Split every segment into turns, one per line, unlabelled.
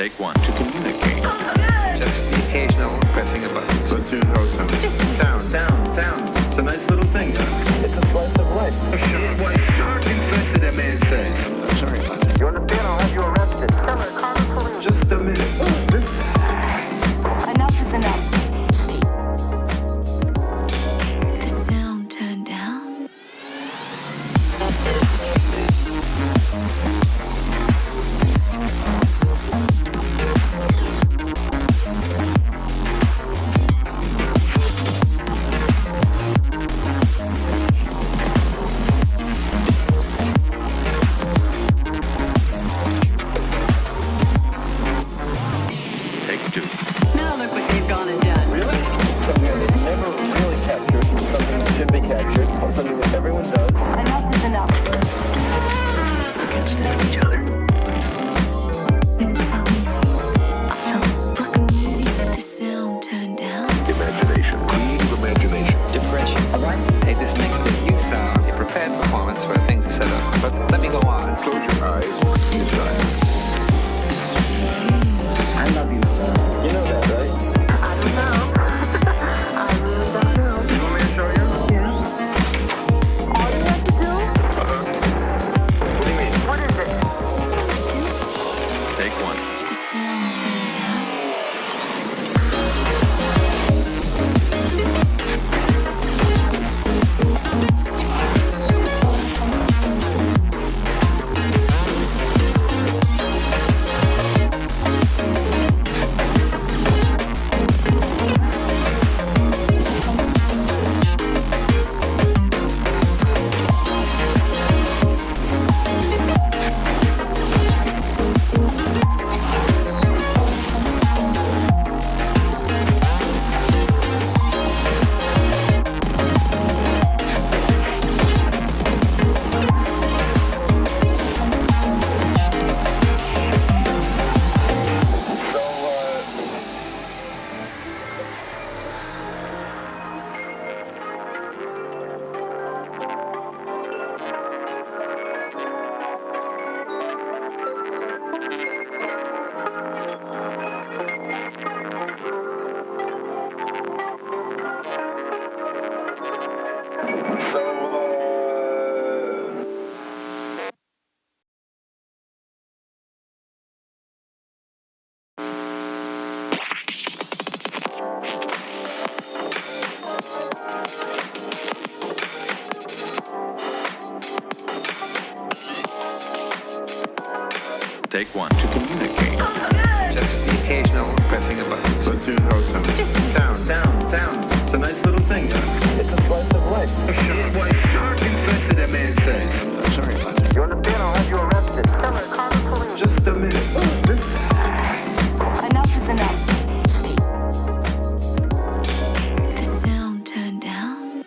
Take one. To communicate.
Just the occasional pressing of buttons.
Let's do those sounds. Down, down, down. It's a nice little thing, huh? It's a slice of life. A shark infested, that man says.
I'm sorry about that.
You understand? I'll have you arrested. Just a minute.
Enough is enough.
The sound turned down.
Take two.
Now look what they've gone and done.
Really? Something that they've never really captured, something that should be captured, something that everyone does.
Enough is enough.
We can't stand each other.
Then suddenly, I felt like a movie. The sound turned down.
Imagination, creative imagination.
Depression. Hey, this next bit, you sound a prepared performance where things are set up. But let me go on.
Close your eyes. Inside.
I love you.
You know that, right?
I don't know. I really don't know.
You want me to show you?
Yeah. All you have to do?
What do you mean?
What is it?
Take one.
The sound turned down.
Take one. To communicate.
Just the occasional pressing of buttons.
Let's do those sounds. Down, down, down. It's a nice little thing, huh? It's a slice of life. A shark infested, that man says.
I'm sorry about that.
You understand? I'll have you arrested. Just a minute.
Enough is enough.
The sound turned down.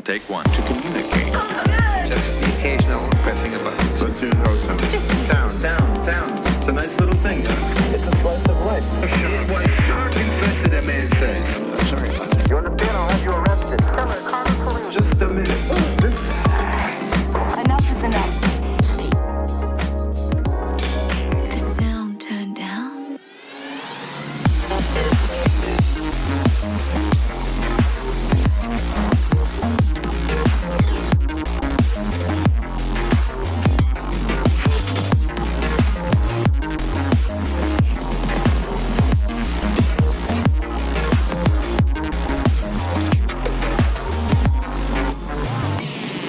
Take one. To communicate.
Just the occasional pressing of buttons.
Let's do throat singing. Down. It's a nice little thing, huh? It's a slice of life. A shark infested, that man says.
I'm sorry about that.
You understand? I'll have you arrested. Just a minute.
Enough is enough.
The sound turned down.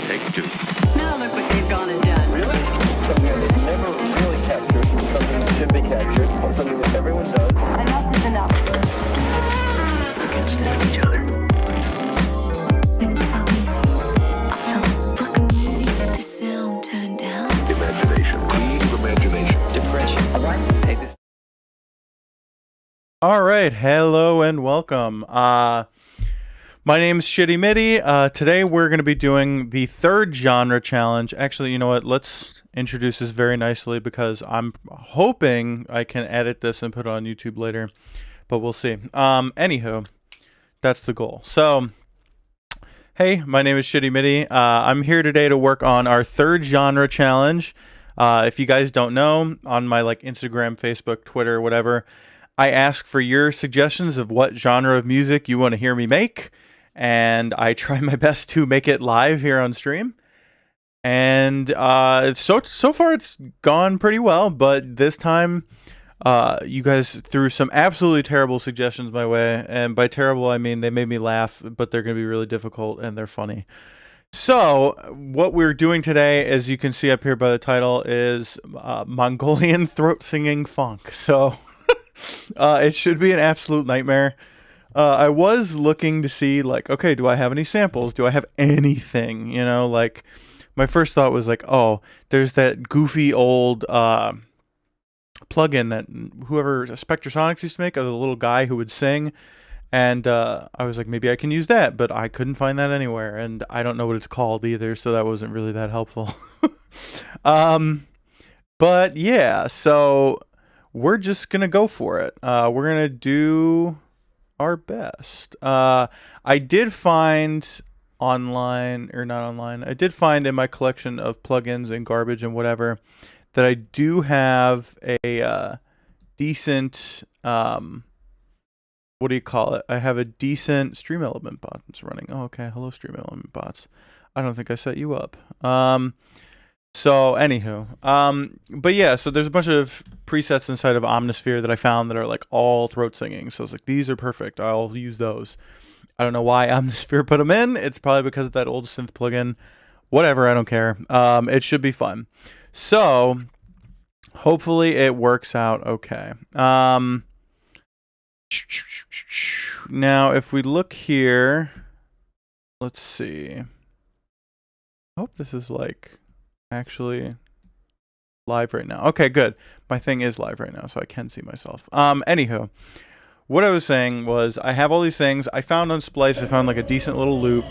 Take two.
Now look what they've gone and done.
Really? Something that they never really captured, something that should be captured, something that everyone does.
Enough is enough.
We can't stand each other.
Then suddenly, I felt like a movie. The sound turned down.
Imagination. Creative imagination. Depression.
Hey, this
All right, hello and welcome. My name's Shidi Midi. Today we're going to be doing the third genre challenge. Actually, you know what? Let's introduce this very nicely because I'm hoping I can edit this and put it on YouTube later, but we'll see. Anywho, that's the goal. So, hey, my name is Shidi Midi. I'm here today to work on our third genre challenge. If you guys don't know, on my Instagram, Facebook, Twitter, whatever, I ask for your suggestions of what genre of music you want to hear me make, and I try my best to make it live here on stream. And so far it's gone pretty well, but this time you guys threw some absolutely terrible suggestions my way, and by terrible I mean they made me laugh, but they're going to be really difficult and they're funny. So what we're doing today, as you can see up here by the title, is Mongolian Throat Singing Phonk. So it should be an absolute nightmare. I was looking to see, okay, do I have any samples? Do I have anything? My first thought was oh, there's that goofy old plugin that whoever Spectrasonics used to make of the little guy who would sing. And I was like, maybe I can use that, but I couldn't find that anywhere. And I don't know what it's called either, so that wasn't really that helpful. But yeah, so we're just going to go for it. We're going to do our best. I did find I did find in my collection of plugins and garbage and whatever that I do have a decent, what do you call it? I have a decent Stream Element bot that's running. Oh, okay. Hello, Stream Element bots. I don't think I set you up. So anywho, but yeah, so there's a bunch of presets inside of Omnisphere that I found that are all throat singing. So I was like, these are perfect. I'll use those. I don't know why Omnisphere put them in. It's probably because of that old synth plugin. Whatever, I don't care. It should be fun. So hopefully it works out okay. Now, if we look here, let's see. I hope this is actually live right now. Okay, good. My thing is live right now, so I can see myself. Anywho, what I was saying was I have all these things. I found on Splice, I found a decent little loop.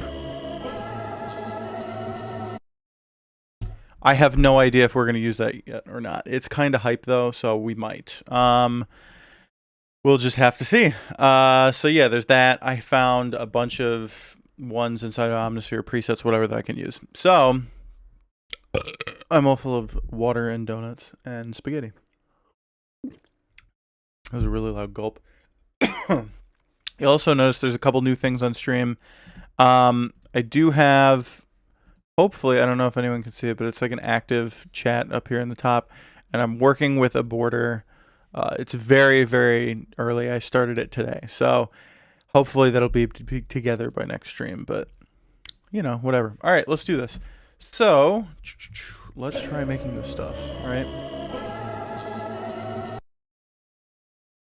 I have no idea if we're going to use that yet or not. It's kind of hype though, so we might. We'll just have to see. So yeah, there's that. I found a bunch of ones inside of Omnisphere presets, whatever that I can use. So I'm all full of water and donuts and spaghetti. That was a really loud gulp. You also notice there's a couple new things on stream. I do have, hopefully, I don't know if anyone can see it, but it's an active chat up here in the top. And I'm working with a border. It's very, very early. I started it today. So hopefully that'll be together by next stream. But, whatever. All right, let's do this. So, let's try making this stuff, all right?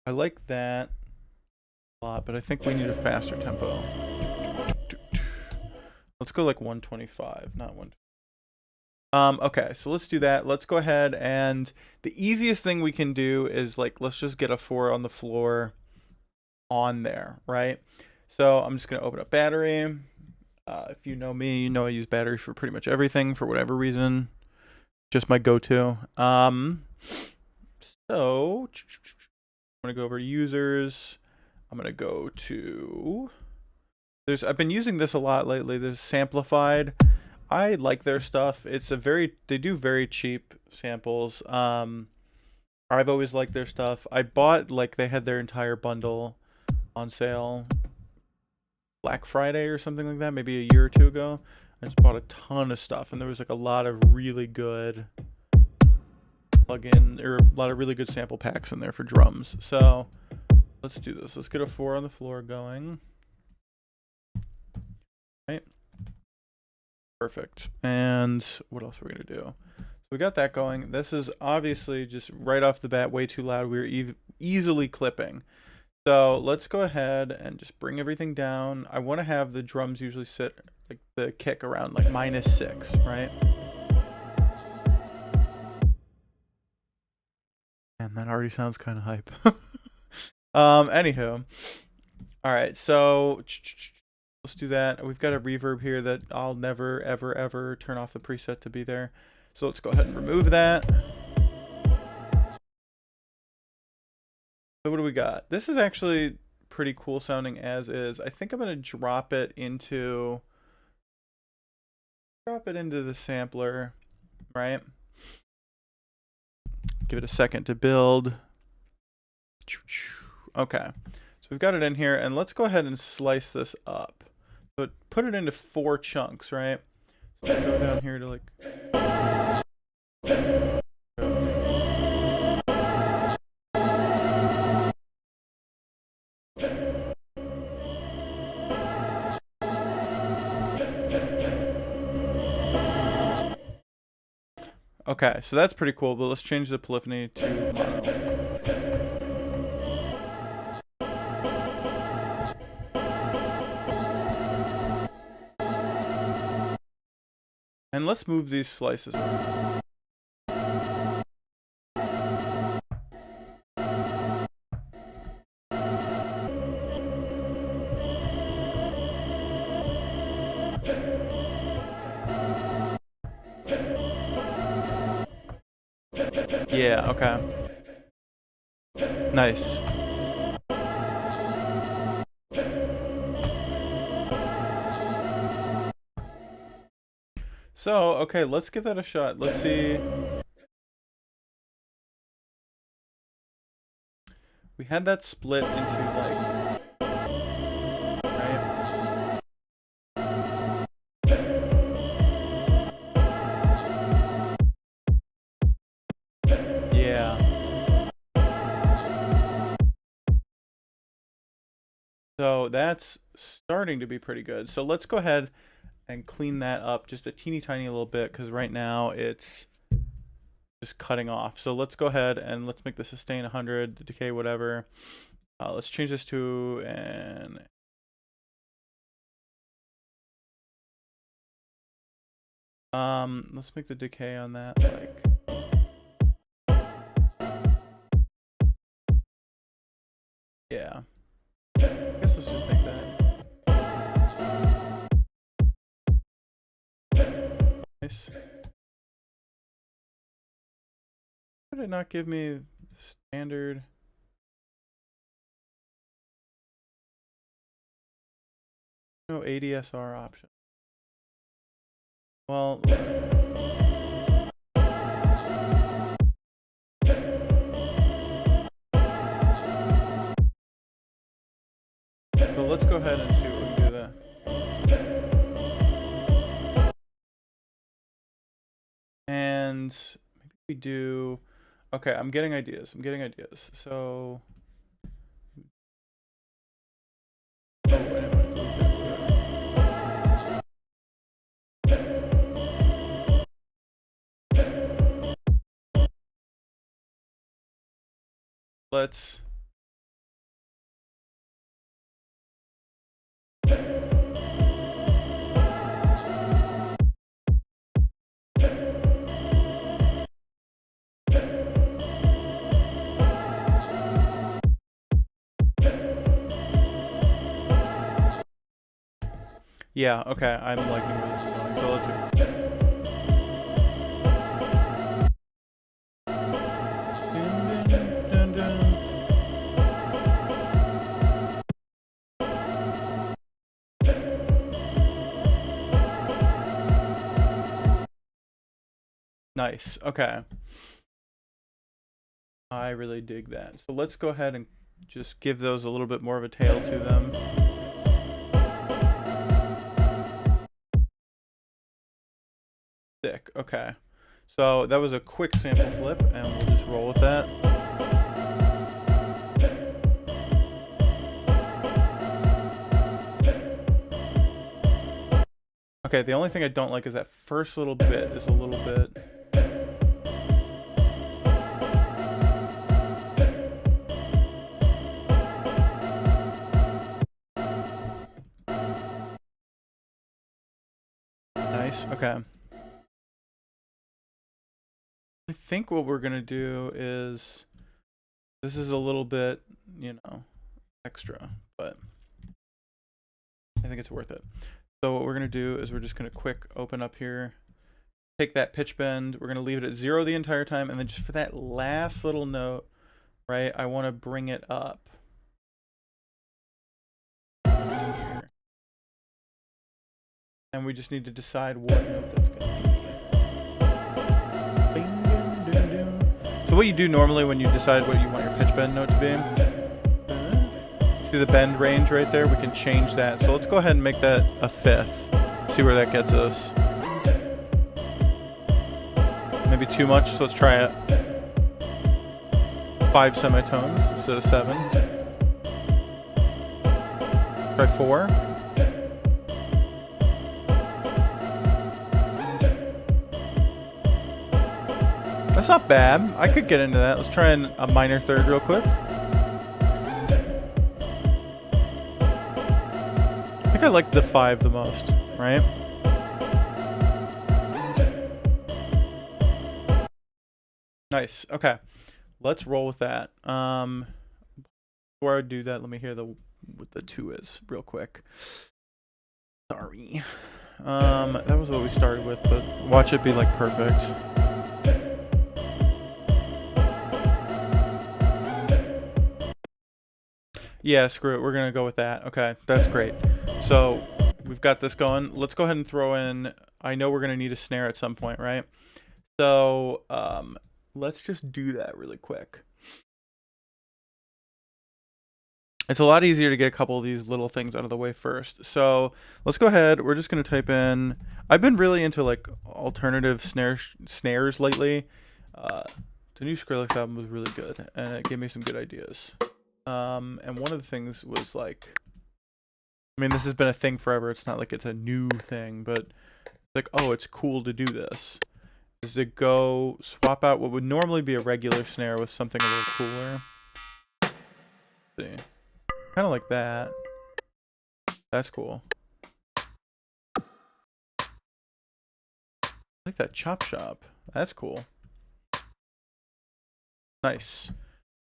I like that a lot, but I think we need a faster tempo. Let's go 125, not 120. Okay, so let's do that. Let's go ahead, and the easiest thing we can do is let's just get a 4 on the floor on there, right? So I'm just gonna open up battery. If you know me, you know I use batteries for pretty much everything for whatever reason. Just my go-to. So I'm gonna go over to users. I'm gonna go to I've been using this a lot lately. There's Samplified. I like their stuff. They do very cheap samples. I've always liked their stuff. I bought, like, they had their entire bundle on sale Black Friday or something like that, maybe a year or two ago. I just bought a ton of stuff, and there was like a lot of really good plug-in, or a lot of really good sample packs in there for drums. So let's do this. Let's get a 4 on the floor going. Right. Perfect. And what else are we gonna do? We got that going. This is obviously just right off the bat way too loud. We're easily clipping. So let's go ahead and just bring everything down. I want to have the drums usually sit, like the kick, around like -6, right? And that already sounds kind of hype. Anywho. All right, so let's do that. We've got a reverb here that I'll never, ever, ever turn off the preset to be there. So let's go ahead and remove that. So what do we got? This is actually pretty cool sounding as is. I think I'm gonna drop it into the sampler, right? Give it a second to build. Okay, so we've got it in here, and let's go ahead and slice this up. But put it into 4 chunks, right? So let's go down here to like. Okay, so that's pretty cool, but let's change the polyphony to mono. And let's move these slices around. Yeah, okay. Nice. So, okay, let's give that a shot. Let's see. We had that split into like, right? Yeah. So that's starting to be pretty good. So let's go ahead and clean that up just a teeny tiny little bit, because right now it's just cutting off. So let's go ahead and let's make the sustain 100, the decay whatever. Let's change this to an let's make the decay on that like yeah. I guess let's just make that. Nice. Why did it not give me the standard? No ADSR option. Well, so let's go ahead and see what we can do there. And maybe we do. Okay, I'm getting ideas. So. Oh, wait a minute. Let's. Yeah, okay, I'm liking where this is going. So let's nice. Okay. I really dig that. So let's go ahead and just give those a little bit more of a tail to them. Sick. Okay. So that was a quick sample flip, and we'll just roll with that. Okay, the only thing I don't like is that first little bit is a little bit... Nice, okay. I think what we're gonna do is... This is a little bit, you know, extra, but I think it's worth it. So what we're gonna do is we're just gonna quick open up here, take that pitch bend, we're gonna leave it at 0 the entire time, and then just for that last little note, right, I wanna bring it up. Here. And we just need to decide what note that's gonna be. Bing, ding, ding, ding. So what you do normally when you decide what you want your pitch bend note to be, see the bend range right there? We can change that. So let's go ahead and make that a 5th. See where that gets us. Maybe too much, so let's try it. 5 semitones instead of 7. Try 4. That's not bad. I could get into that. Let's try a minor 3rd real quick. I think I like the 5 the most, right? Nice. Okay. Let's roll with that. Before I do that, let me hear what the 2 is real quick. Sorry. That was what we started with, but watch it be like perfect. Yeah, screw it. We're going to go with that. Okay, that's great. So we've got this going. Let's go ahead and throw in, I know we're going to need a snare at some point, right? So let's just do that really quick. It's a lot easier to get a couple of these little things out of the way first. So let's go ahead. We're just going to type in, I've been really into like alternative snares lately. The new Skrillex album was really good, and it gave me some good ideas. And one of the things was like, I mean, this has been a thing forever. It's not like it's a new thing, but like, oh, it's cool to do this. Is to go swap out what would normally be a regular snare with something a little cooler. Let's see, kind of like that. That's cool. I like that chop shop. That's cool. Nice.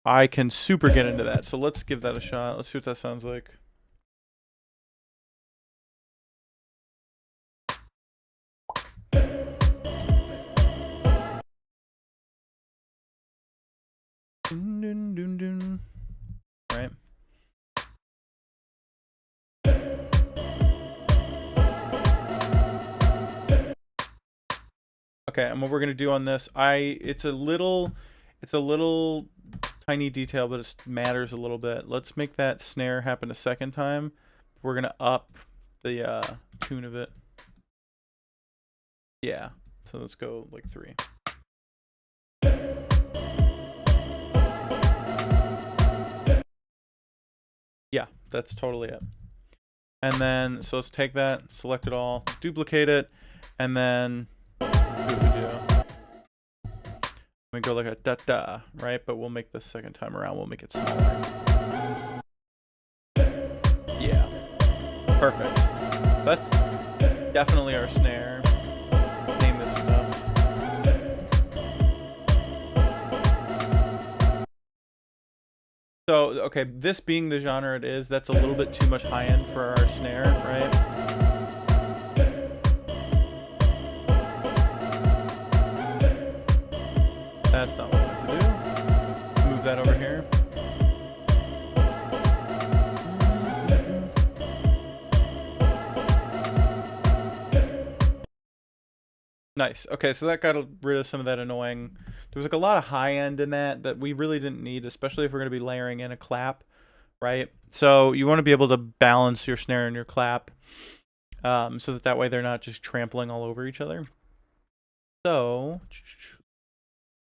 I can super get into that. So let's give that a shot. Let's see what that sounds like. Dun, dun, dun, dun. Right. Okay, and what we're gonna do on this, it's a little tiny detail, but it matters a little bit. Let's make that snare happen a second time. We're gonna up the tune of it. Yeah, so let's go like 3. Yeah, that's totally it. And then, so let's take that, select it all, duplicate it, and then do what we do. We go like a da-da, right? But we'll make the second time around, we'll make it smaller. Yeah. Perfect. That's definitely our snare. Name this stuff. So, okay, this being the genre it is, that's a little bit too much high end for our snare, right? that's not what I meant to do. Move that over here. Nice. Okay, so that got rid of some of that annoying. There was like a lot of high end in that we really didn't need, especially if we're going to be layering in a clap, right? So you want to be able to balance your snare and your clap, so that way they're not just trampling all over each other. So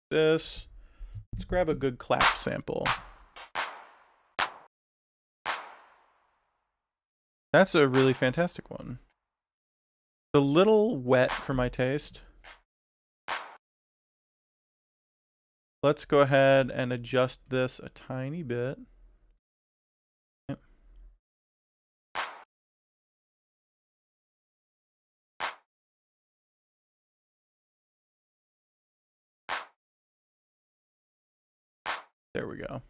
let's grab a good clap sample. That's a really fantastic one. A little wet for my taste. Let's go ahead and adjust this a tiny bit. Yep. There we go.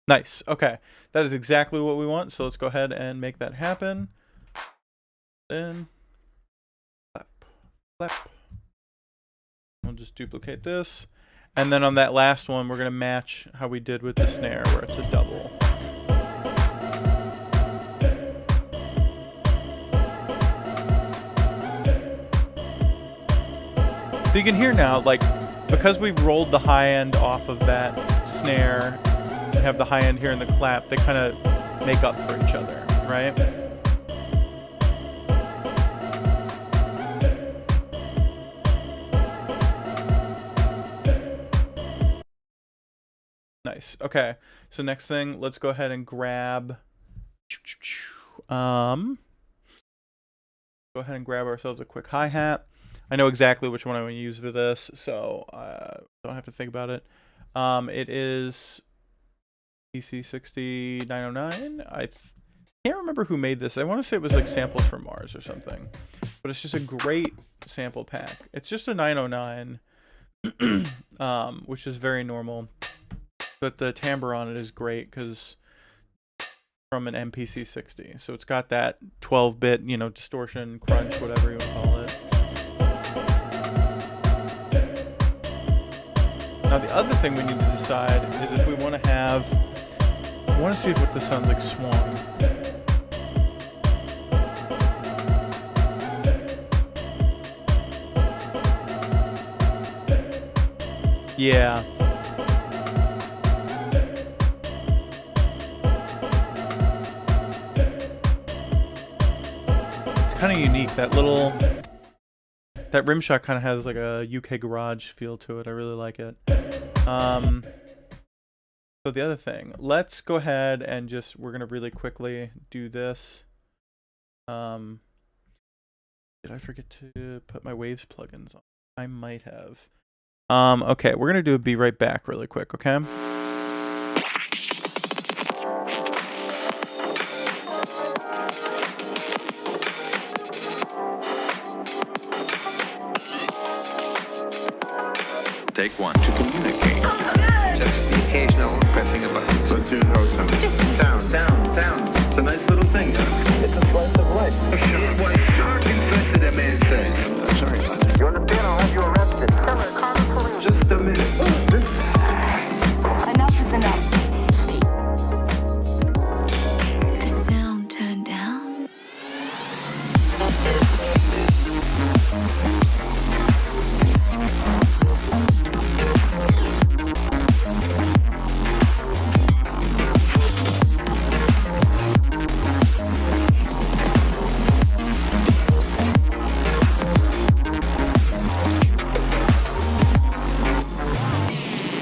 Nice. Okay. That is exactly what we want. So let's go ahead and make that happen. Then clap. We'll just duplicate this. And then on that last one, we're going to match how we did with the snare, where it's a double. So you can hear now, like, because we rolled the high end off of that snare, we have the high end here in the clap, they kind of make up for each other, right? Nice. Okay. So next thing, let's go ahead and grab ourselves a quick hi-hat. I know exactly which one I'm going to use for this, so don't have to think about it. It is PC60909. I can't remember who made this. I want to say it was like Samples from Mars or something, but it's just a great sample pack. It's just a 909, which is very normal. But the timbre on it is great because from an MPC 60. So it's got that 12-bit, distortion, crunch, whatever you want to call it. Now the other thing we need to decide is if we want to I want to see what this sounds like swung. Yeah. Kind of unique. That rim shot kind of has like a UK garage feel to it. I really like it. So the other thing, let's go ahead and we're gonna really quickly do this. Did I forget to put my waves plugins on? I might have. Okay, we're gonna do a Be Right Back really quick, okay?
Take one to communicate.
Just the occasional pressing a button.
Let's do how it sounds. Down. It's a nice little thing, huh? It's a slice of life. A shark infested, that man says.
I'm sorry about that.
You understand? I'll have you arrested. Just a minute.
Enough is enough.
The sound turned down.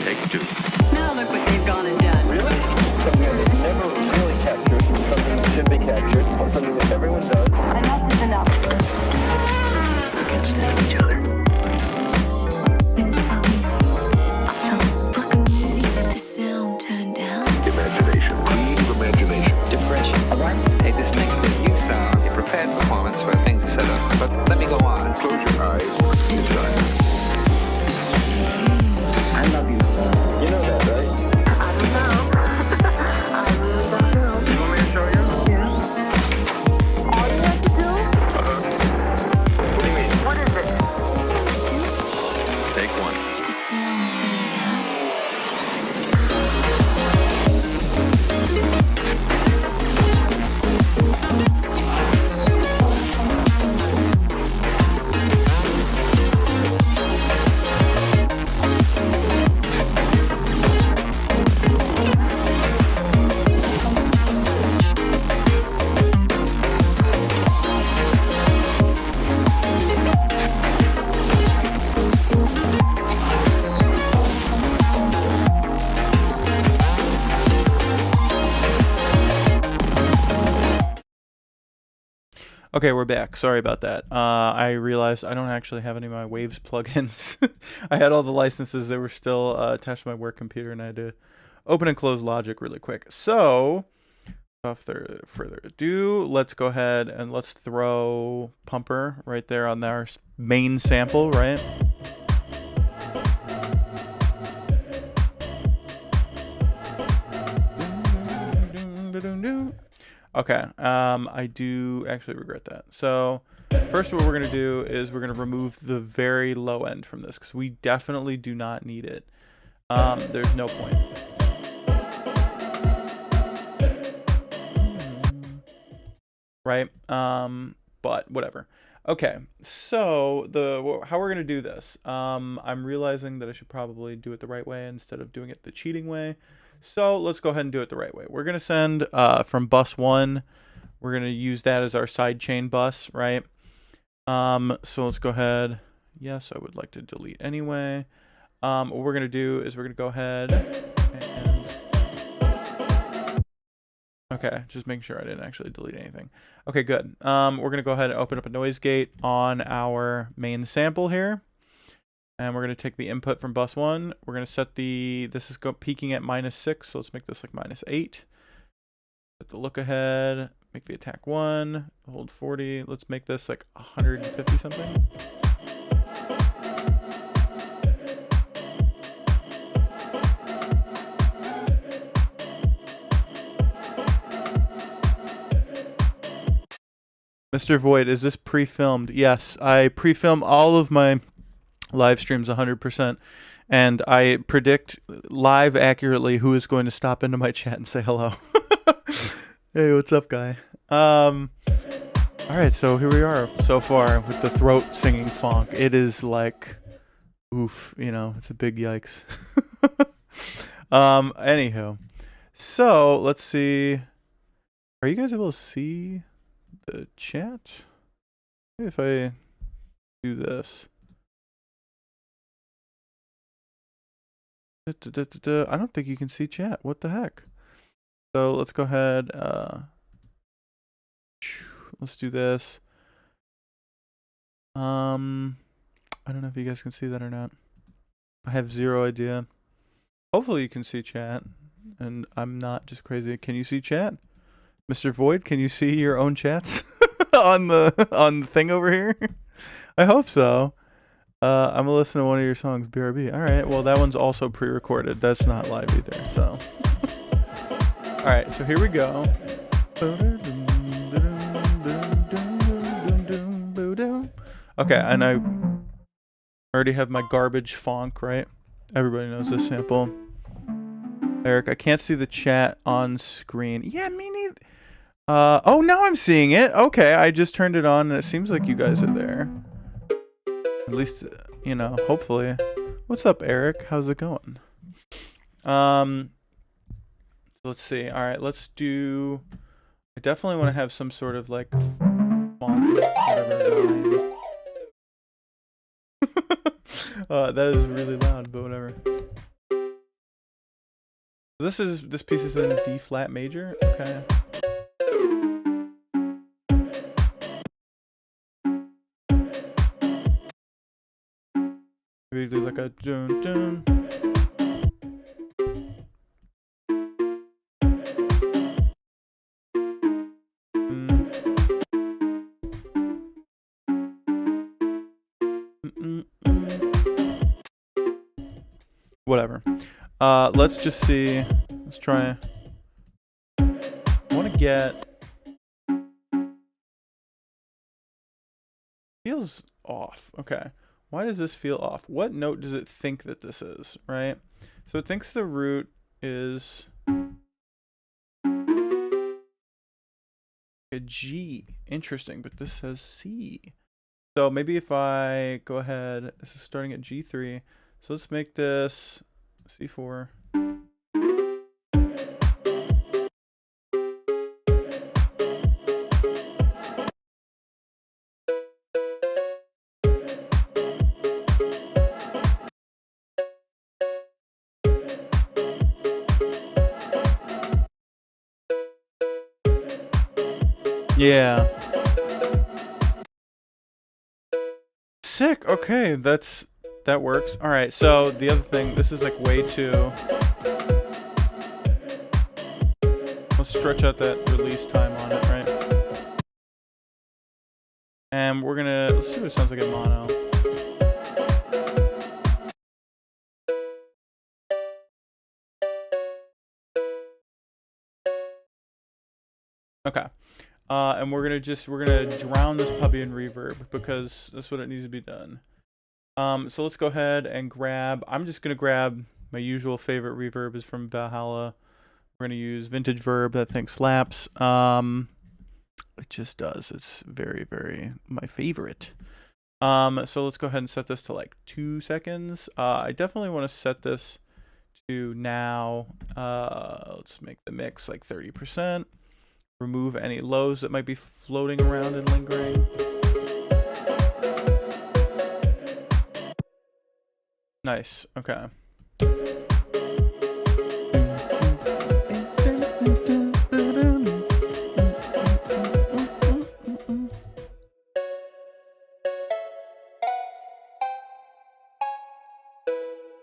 Take two.
Now look what they've gone and done.
Really? Something that they've never really captured. Something that should be captured. Something that everyone does.
Enough is enough.
We can't stand each other.
Then suddenly, I felt like a movie. The sound turned down.
Imagination. Creative imagination.
Depression. Hey, this next bit you sound a prepared performance where things are set up. But let me go on.
Close your eyes. Decide.
I love you. You know that, right?
I don't know. I really don't know.
You want me to show you?
Yeah. All you have to do?
What do you mean?
What is it?
Do
Take one.
the sound turned down.
Okay, we're back. Sorry about that. I realized I don't actually have any of my Waves plugins. I had all the licenses that were still attached to my work computer, and I had to open and close Logic really quick. So, without further ado, let's go ahead and let's throw Pumper right there on our main sample, right? Okay, I do actually regret that. So first what we're going to do is we're going to remove the very low end from this because we definitely do not need it. There's no point. Right? But whatever. Okay, so how we're going to do this, I'm realizing that I should probably do it the right way instead of doing it the cheating way. So let's go ahead and do it the right way. We're going to send from bus 1. We're going to use that as our sidechain bus, right? So let's go ahead. Yes, I would like to delete anyway. What we're going to do is we're going to go ahead and... Okay, just making sure I didn't actually delete anything. Okay, good. We're going to go ahead and open up a noise gate on our main sample here. And we're going to take the input from bus 1. We're going to set this is peaking at -6, so let's make this like -8. Set the look ahead, make the attack 1, hold 40. Let's make this like 150 something. Mr. Void, is this pre-filmed? Yes, I pre-film all of my live streams 100%, and I predict live accurately who is going to stop into my chat and say hello. Hey, what's up, guy? All right, so here we are so far with the throat singing phonk. It is like, oof, you know, it's a big yikes. Anywho, so let's see. Are you guys able to see the chat? Maybe if I do this. I don't think you can see chat. What the heck? So let's go ahead. Let's do this. I don't know if you guys can see that or not. I have zero idea. Hopefully you can see chat, and I'm not just crazy. Can you see chat, Mr. Void? Can you see your own chats on the thing over here? I hope so. I'm gonna listen to one of your songs, BRB. All right, well that one's also pre-recorded. That's not live either. So, all right, so here we go. Okay, and I already have my garbage phonk, right? Everybody knows this sample. Eric, I can't see the chat on screen. Yeah, me neither. Oh, now I'm seeing it. Okay, I just turned it on, and it seems like you guys are there. At least, you know, hopefully. What's up, Eric? How's it going? Let's see. All right, let's do... I definitely want to have some sort of, like, font, whatever line. That is really loud, but whatever. This piece is in D flat major. Okay. Maybe do like a dun dun. Whatever. Let's just see. Let's try. I want to get. Feels off. Okay. Why does this feel off? What note does it think that this is, right? So it thinks the root is a G. Interesting, but this says C. So maybe if I go ahead, this is starting at G3. So let's make this C4. Yeah. Sick. Okay, that works. All right. So the other thing, this is like way too. Let's stretch out that release time on it, right? And we're gonna let's see what it sounds like in mono. Okay. And we're gonna drown this puppy in reverb because that's what it needs to be done. So let's go ahead and grab. I'm just gonna grab my usual favorite reverb is from Valhalla. We're gonna use Vintage Verb. That thing slaps. It just does. It's very, very my favorite. So let's go ahead and set this to like 2 seconds. I definitely want to set this to now. Let's make the mix like 30%. Remove any lows that might be floating around and lingering. Nice. Okay.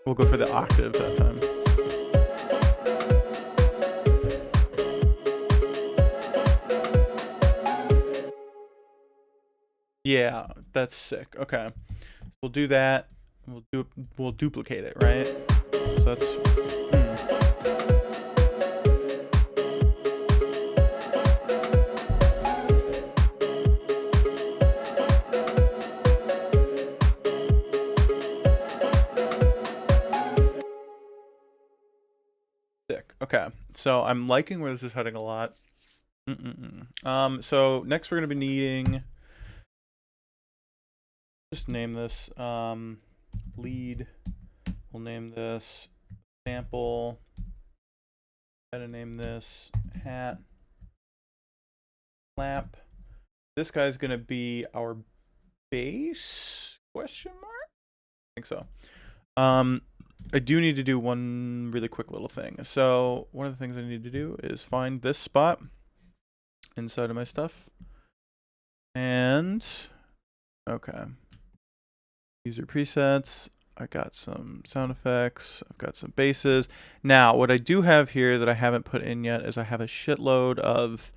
We'll go for the octave that time. Yeah, that's sick. Okay. We'll do that. We'll duplicate it, right? So that's sick. Okay. So I'm liking where this is heading a lot. So next we're gonna be needing just name this lead. We'll name this sample. Gotta name this hat. Clap. This guy's gonna be our bass? Question mark? I think so. I do need to do one really quick little thing. So one of the things I need to do is find this spot inside of my stuff. And okay. These are presets. I got some sound effects. I've got some basses. Now, what I do have here that I haven't put in yet is I have a shitload of.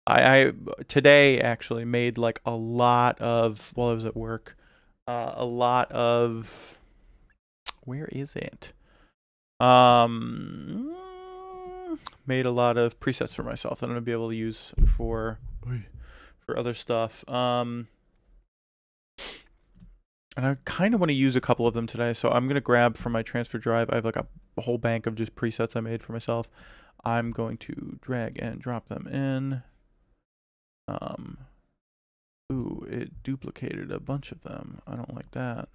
I today actually made like a lot of while I was at work. A lot of. Where is it? Made a lot of presets for myself that I'm gonna be able to use for other stuff. And I kind of want to use a couple of them today, so I'm going to grab from my transfer drive. I have like a whole bank of just presets I made for myself. I'm going to drag and drop them in. Ooh, it duplicated a bunch of them. I don't like that.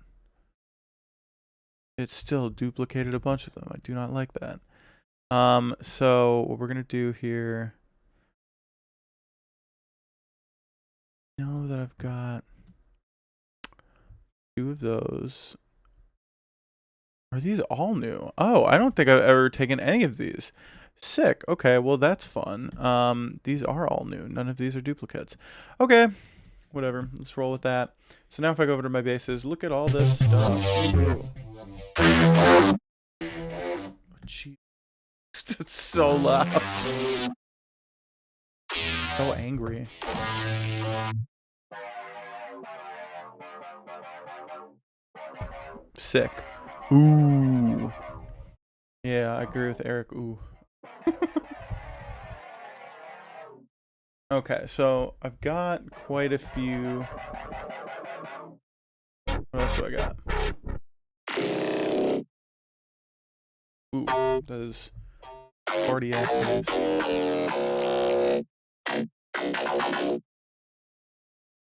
It still duplicated a bunch of them. I do not like that. So what we're going to do here. Know that I've got 2 of those. Are these all new? Oh, I don't think I've ever taken any of these. Sick. Okay, well that's fun. These are all new. None of these are duplicates. Okay, whatever. Let's roll with that. So now if I go over to my basses, look at all this stuff. Ooh. Oh, jeez. It's so loud. So angry. Sick. Ooh. Yeah, I agree with Eric. Ooh. Okay, so I've got quite a few. What else do I got? Ooh, that is already active.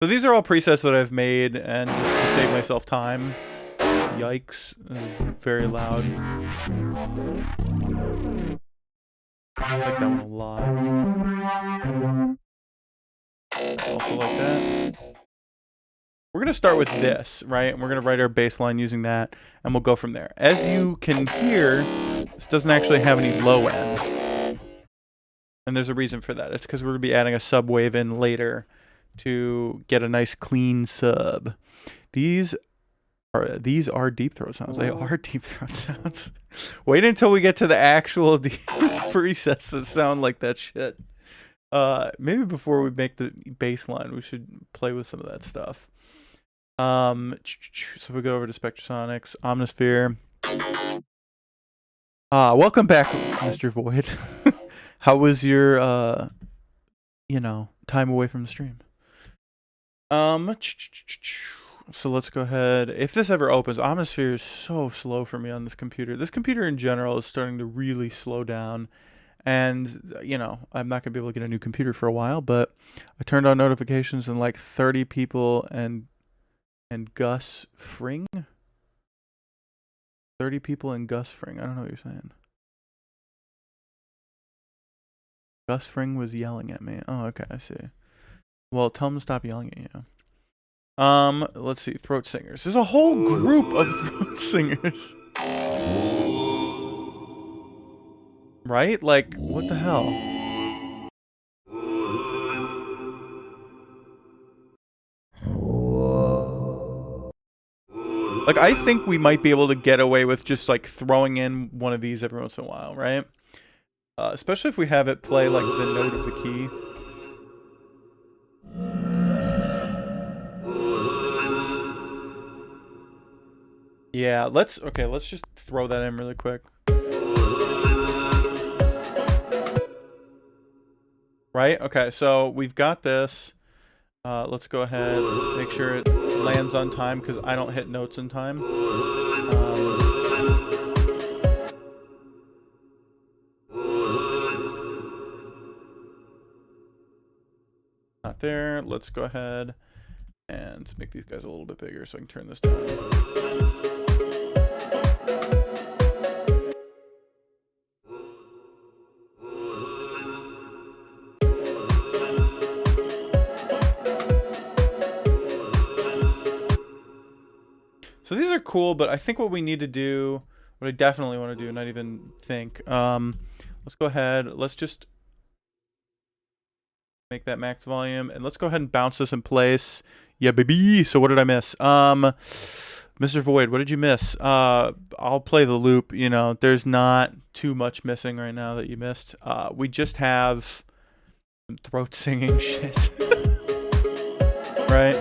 So these are all presets that I've made and just to save myself time. Yikes. Very loud. I like that one a lot. Also like that. We're going to start with this, right? And we're going to write our bass line using that, and we'll go from there. As you can hear, this doesn't actually have any low end. And there's a reason for that. It's because we're going to be adding a sub wave in later to get a nice clean sub. These These are deep throat sounds. They are deep throat sounds. Wait until we get to the actual presets that sound like that shit. Maybe before we make the bass line, we should play with some of that stuff. So we go over to Spectrasonics, Omnisphere. Welcome back, Mr. Void. How was your, time away from the stream? So let's go ahead. If this ever opens, Omnisphere is so slow for me on this computer. This computer in general is starting to really slow down. And, I'm not going to be able to get a new computer for a while, but I turned on notifications and like 30 people and Gus Fring? 30 people and Gus Fring. I don't know what you're saying. Gus Fring was yelling at me. Oh, okay, I see. Well, tell him to stop yelling at you. Let's see. Throat singers. There's a whole group of throat singers. Right? Like, what the hell? Like, I think we might be able to get away with just, like, throwing in one of these every once in a while, right? Especially if we have it play, like, the note of the key. Yeah, let's just throw that in really quick. Right? Okay, so we've got this. Let's go ahead, make sure it lands on time, because I don't hit notes in time. Not there. Let's go ahead and make these guys a little bit bigger so I can turn this down. So these are cool, but I think what we need to do, what I definitely want to do, not even think, let's go ahead, let's just make that max volume, and let's go ahead and bounce this in place. Yeah, baby. So what did I miss? Mr. Void, what did you miss? I'll play the loop. There's not too much missing right now that you missed. We just have some throat singing shit. Right?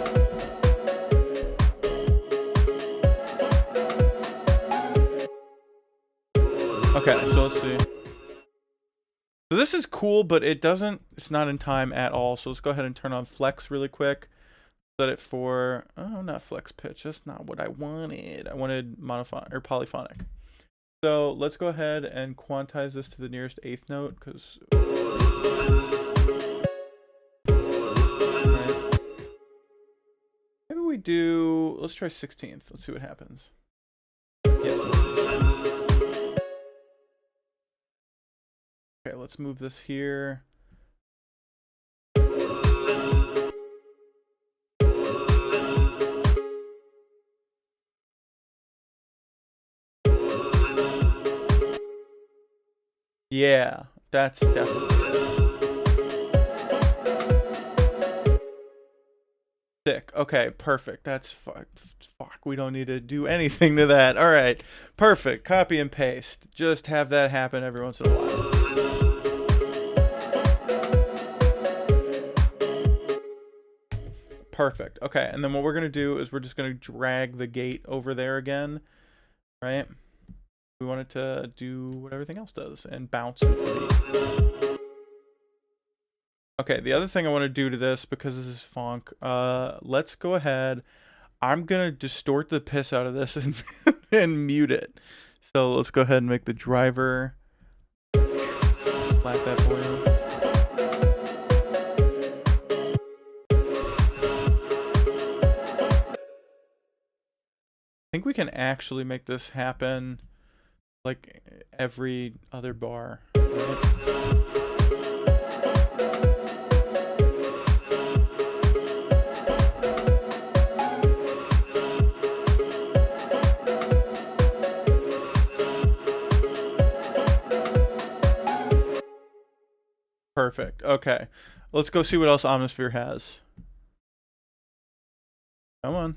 Okay, so let's see. So this is cool, but it's not in time at all. So let's go ahead and turn on flex really quick. Set it for, not flex pitch. That's not what I wanted. I wanted monophonic or polyphonic. So let's go ahead and quantize this to the nearest eighth note, because right. Maybe we do, let's try 16th. Let's see what happens. Yes. Okay, let's move this here. Yeah, that's definitely it. Sick. Okay, perfect. That's fuck. We don't need to do anything to that. All right, perfect. Copy and paste. Just have that happen every once in a while. Perfect. Okay, and then what we're going to do is we're just going to drag the gate over there again, right? We want it to do what everything else does and bounce with the beat. Okay, the other thing I want to do to this, because this is funk, let's go ahead. I'm going to distort the piss out of this and mute it. So let's go ahead and make the driver slap that for you. I think we can actually make this happen like every other bar, right? Perfect. Okay. Let's go see what else Omnisphere has. Come on.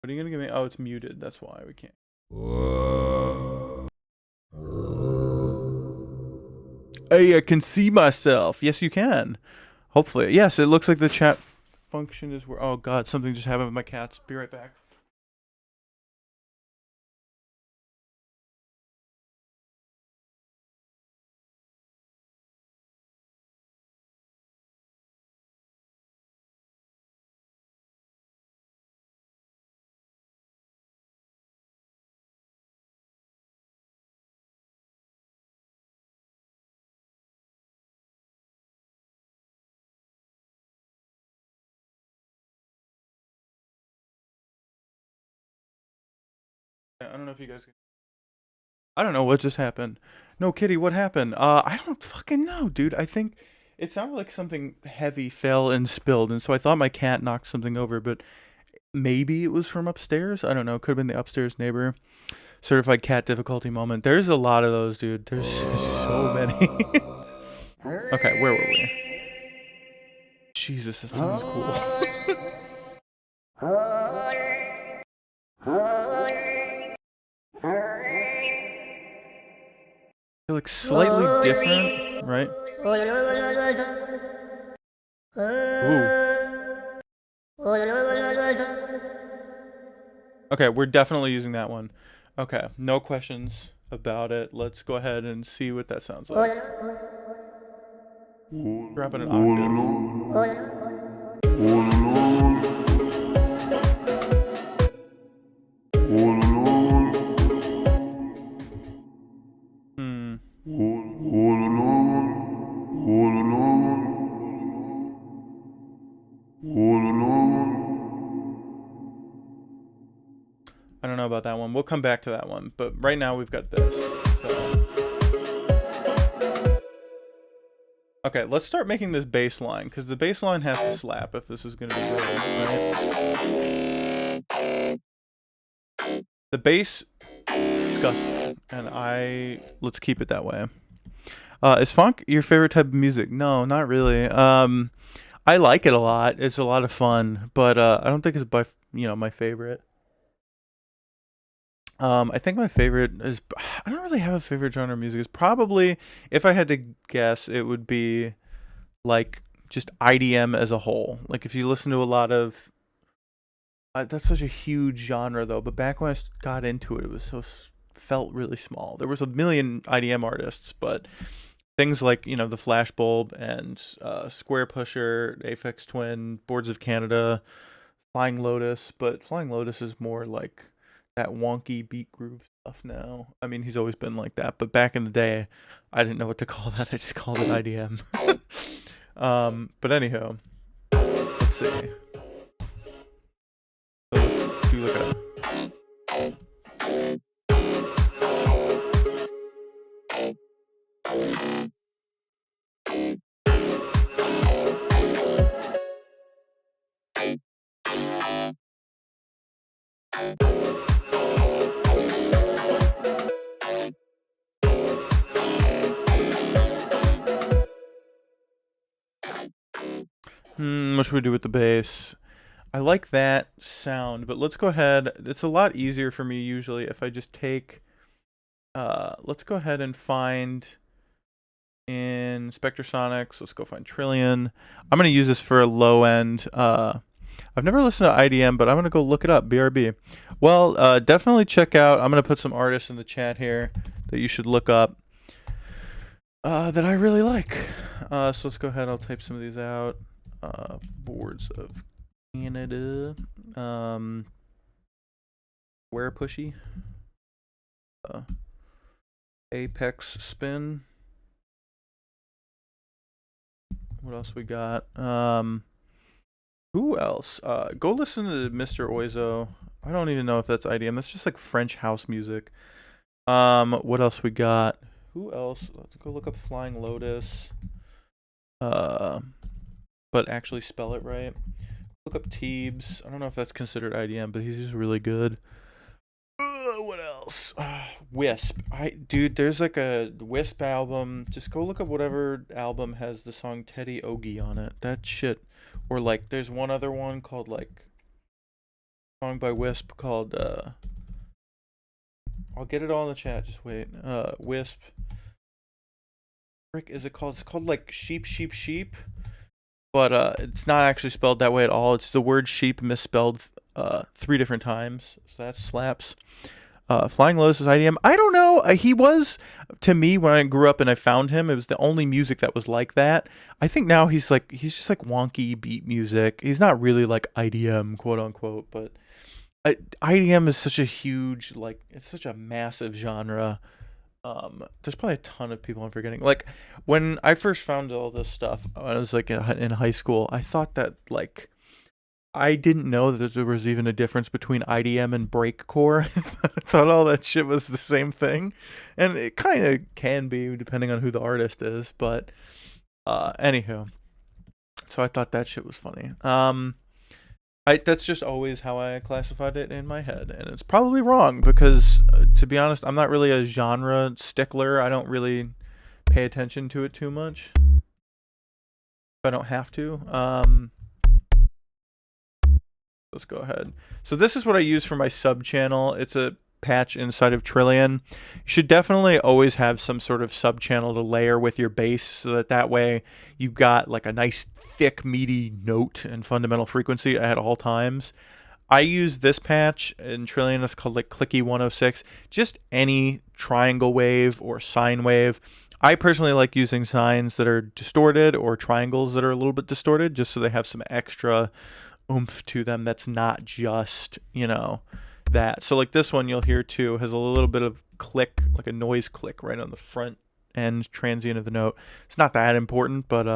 What are you gonna give me? Oh, it's muted. That's why we can't. Hey, I can see myself. Yes, you can. Hopefully. Yes, it looks like the chat function is where. Oh God, something just happened with my cats. Be right back. I don't know if you guys can. I don't know what just happened. No, Kitty, what happened? I don't fucking know, dude. I think it sounded like something heavy fell and spilled, and so I thought my cat knocked something over, but maybe it was from upstairs. I don't know. Could have been the upstairs neighbor. Certified cat difficulty moment. There's a lot of those, dude. There's just so many. Okay, where were we? Jesus, that sounds cool. They're like slightly different, right? Ooh. Okay, we're definitely using that one. Okay, no questions about it. Let's go ahead and see what that sounds like. Drop it an I don't know about that one. We'll come back to that one. But right now we've got this. So. Okay, let's start making this bass line, because the bass line has to slap if this is going to be good. Right? The bass, disgusting. And let's keep it that way. Is funk your favorite type of music? No, not really. I like it a lot. It's a lot of fun, but I don't think it's my favorite. I think my favorite is, I don't really have a favorite genre of music. It's probably, if I had to guess, it would be like just IDM as a whole. Like if you listen to a lot of, that's such a huge genre though, but back when I got into it, it was felt really small. There was a million IDM artists, but things like, the Flashbulb and Square Pusher, Aphex Twin, Boards of Canada, Flying Lotus, but Flying Lotus is more like that wonky beat groove stuff now. I mean, he's always been like that, but back in the day, I didn't know what to call that. I just called it IDM. But anyhow, let's see. So let's do like what should we do with the bass? I like that sound, but let's go ahead. It's a lot easier for me usually if I just take, let's go ahead and find in Spectrasonics. Let's go find Trillion. I'm going to use this for a low end. I've never listened to IDM, but I'm going to go look it up, BRB. Well, definitely check out, I'm going to put some artists in the chat here that you should look up that I really like. So let's go ahead. I'll type some of these out. Boards of Canada. Where Pushy. Apex Spin. What else we got? Who else? Go listen to Mr. Oizo. I don't even know if that's IDM. That's just like French house music. What else we got? Who else? Let's go look up Flying Lotus. But actually spell it right. Look up Teebs. I don't know if that's considered IDM, but he's just really good. What else? Wisp. Dude, there's like a Wisp album. Just go look up whatever album has the song Teddy Ogie on it. That shit. Or like, there's one other one called like song by Wisp called I'll get it all in the chat, just wait. Wisp. Frick is it called? It's called like Sheep Sheep Sheep. But it's not actually spelled that way at all. It's the word sheep misspelled 3 different times. So that slaps. Flying Lotus is IDM. I don't know. He was, to me, when I grew up and I found him, it was the only music that was like that. I think now he's just like wonky beat music. He's not really like IDM, quote unquote. But IDM is such a huge, like, it's such a massive genre. There's probably a ton of people I'm forgetting. Like, when I first found all this stuff, when I was like in high school, I thought that, like, I didn't know that there was even a difference between IDM and breakcore. I thought all that shit was the same thing, and it kind of can be depending on who the artist is. But anywho, so I thought that shit was funny. That's just always how I classified it in my head, and it's probably wrong because, to be honest, I'm not really a genre stickler. I don't really pay attention to it too much. I don't have to. Let's go ahead. So this is what I use for my sub channel. It's a patch inside of Trillion. You should definitely always have some sort of sub channel to layer with your bass so that way you've got like a nice thick meaty note and fundamental frequency at all times. I use this patch in Trillion. It's called like Clicky 106. Just any triangle wave or sine wave. I personally like using sines that are distorted or triangles that are a little bit distorted just so they have some extra oomph to them that's not just, you know, that. So like this one you'll hear too has a little bit of click, like a noise click right on the front end transient of the note. It's not that important, but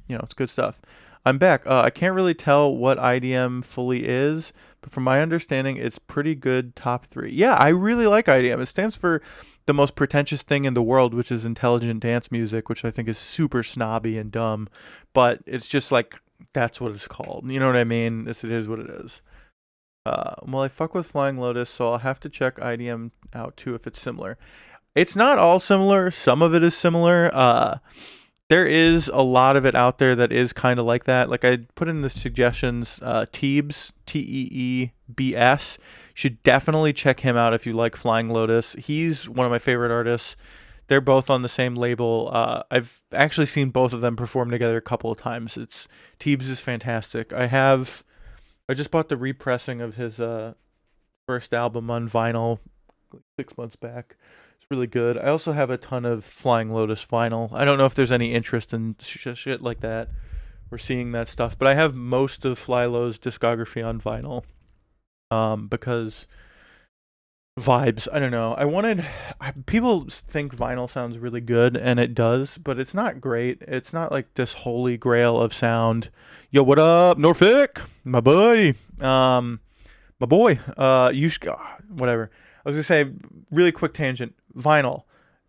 you know, it's good stuff. I'm back. I can't really tell what IDM fully is, but from my understanding it's pretty good top 3. Yeah, I really like IDM. It stands for the most pretentious thing in the world, which is intelligent dance music, which I think is super snobby and dumb, but it's just like that's what it's called. You know what I mean? It is what it is. Well, I fuck with Flying Lotus, so I'll have to check IDM out too if it's similar. It's not all similar. Some of it is similar. There is a lot of it out there that is kind of like that. Like I put in the suggestions, Teebs, Teebs. You should definitely check him out if you like Flying Lotus. He's one of my favorite artists. They're both on the same label. I've actually seen both of them perform together a couple of times. Teebs is fantastic. I just bought the repressing of his first album on vinyl like 6 months back. It's really good. I also have a ton of Flying Lotus vinyl. I don't know if there's any interest in shit like that. We're seeing that stuff, but I have most of Flylo's discography on vinyl because vibes. I don't know. People think vinyl sounds really good, and it does, but it's not great. It's not like this holy grail of sound. Yo, what up, Norfolk? My buddy. My boy. Whatever. I was gonna say, really quick tangent. Vinyl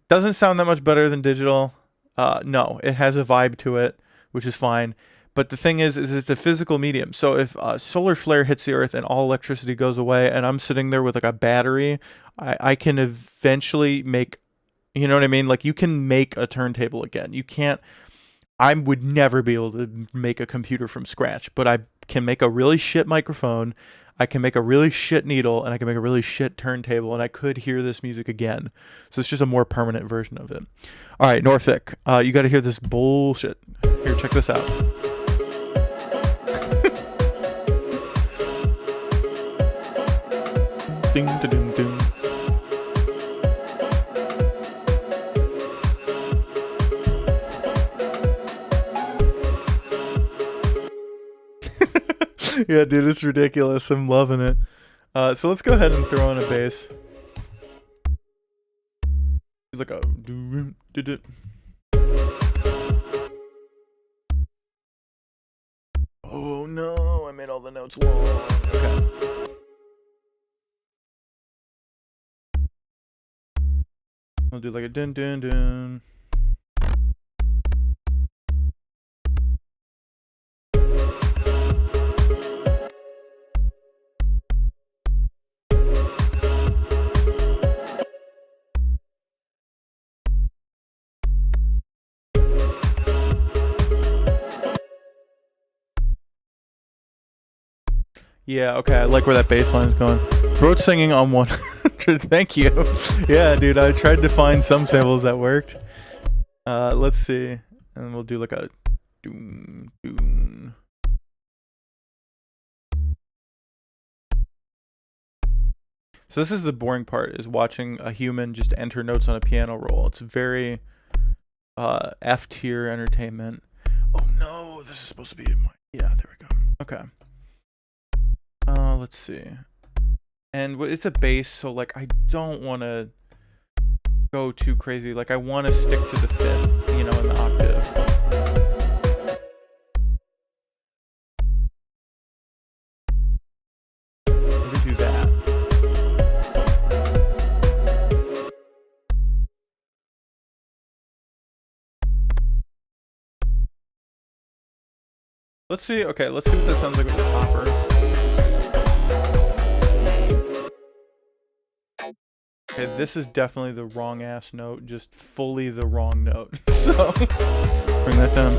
doesn't sound that much better than digital. No, it has a vibe to it, which is fine. But the thing is it's a physical medium. So if a solar flare hits the earth and all electricity goes away and I'm sitting there with like a battery, I can eventually make, you know what I mean? Like you can make a turntable again. You can't, I would never be able to make a computer from scratch, but I can make a really shit microphone. I can make a really shit needle and I can make a really shit turntable and I could hear this music again. So it's just a more permanent version of it. All right, Norfolk, you got to hear this bullshit. Here, check this out. Ding, da, ding, ding. Yeah, dude, it's ridiculous. I'm loving it. So let's go ahead and throw on a bass. Like a did it. Oh no, I made all the notes long. Okay. I'll do like a dun dun dun. Yeah, okay, I like where that bass line is going. Throat singing on 100. Thank you. Yeah, dude, I tried to find some samples that worked. Let's see. And we'll do like a doom doom. So this is the boring part, is watching a human just enter notes on a piano roll. It's very F tier entertainment. Oh no, this is supposed to be my, yeah, there we go. Okay. Let's see. And it's a bass, so like I don't want to go too crazy. Like I want to stick to the fifth, you know, in the octave. Maybe do that. Let's see. Okay, let's see what that sounds like with the topper. Okay, this is definitely the wrong ass note, just fully the wrong note. So bring that down.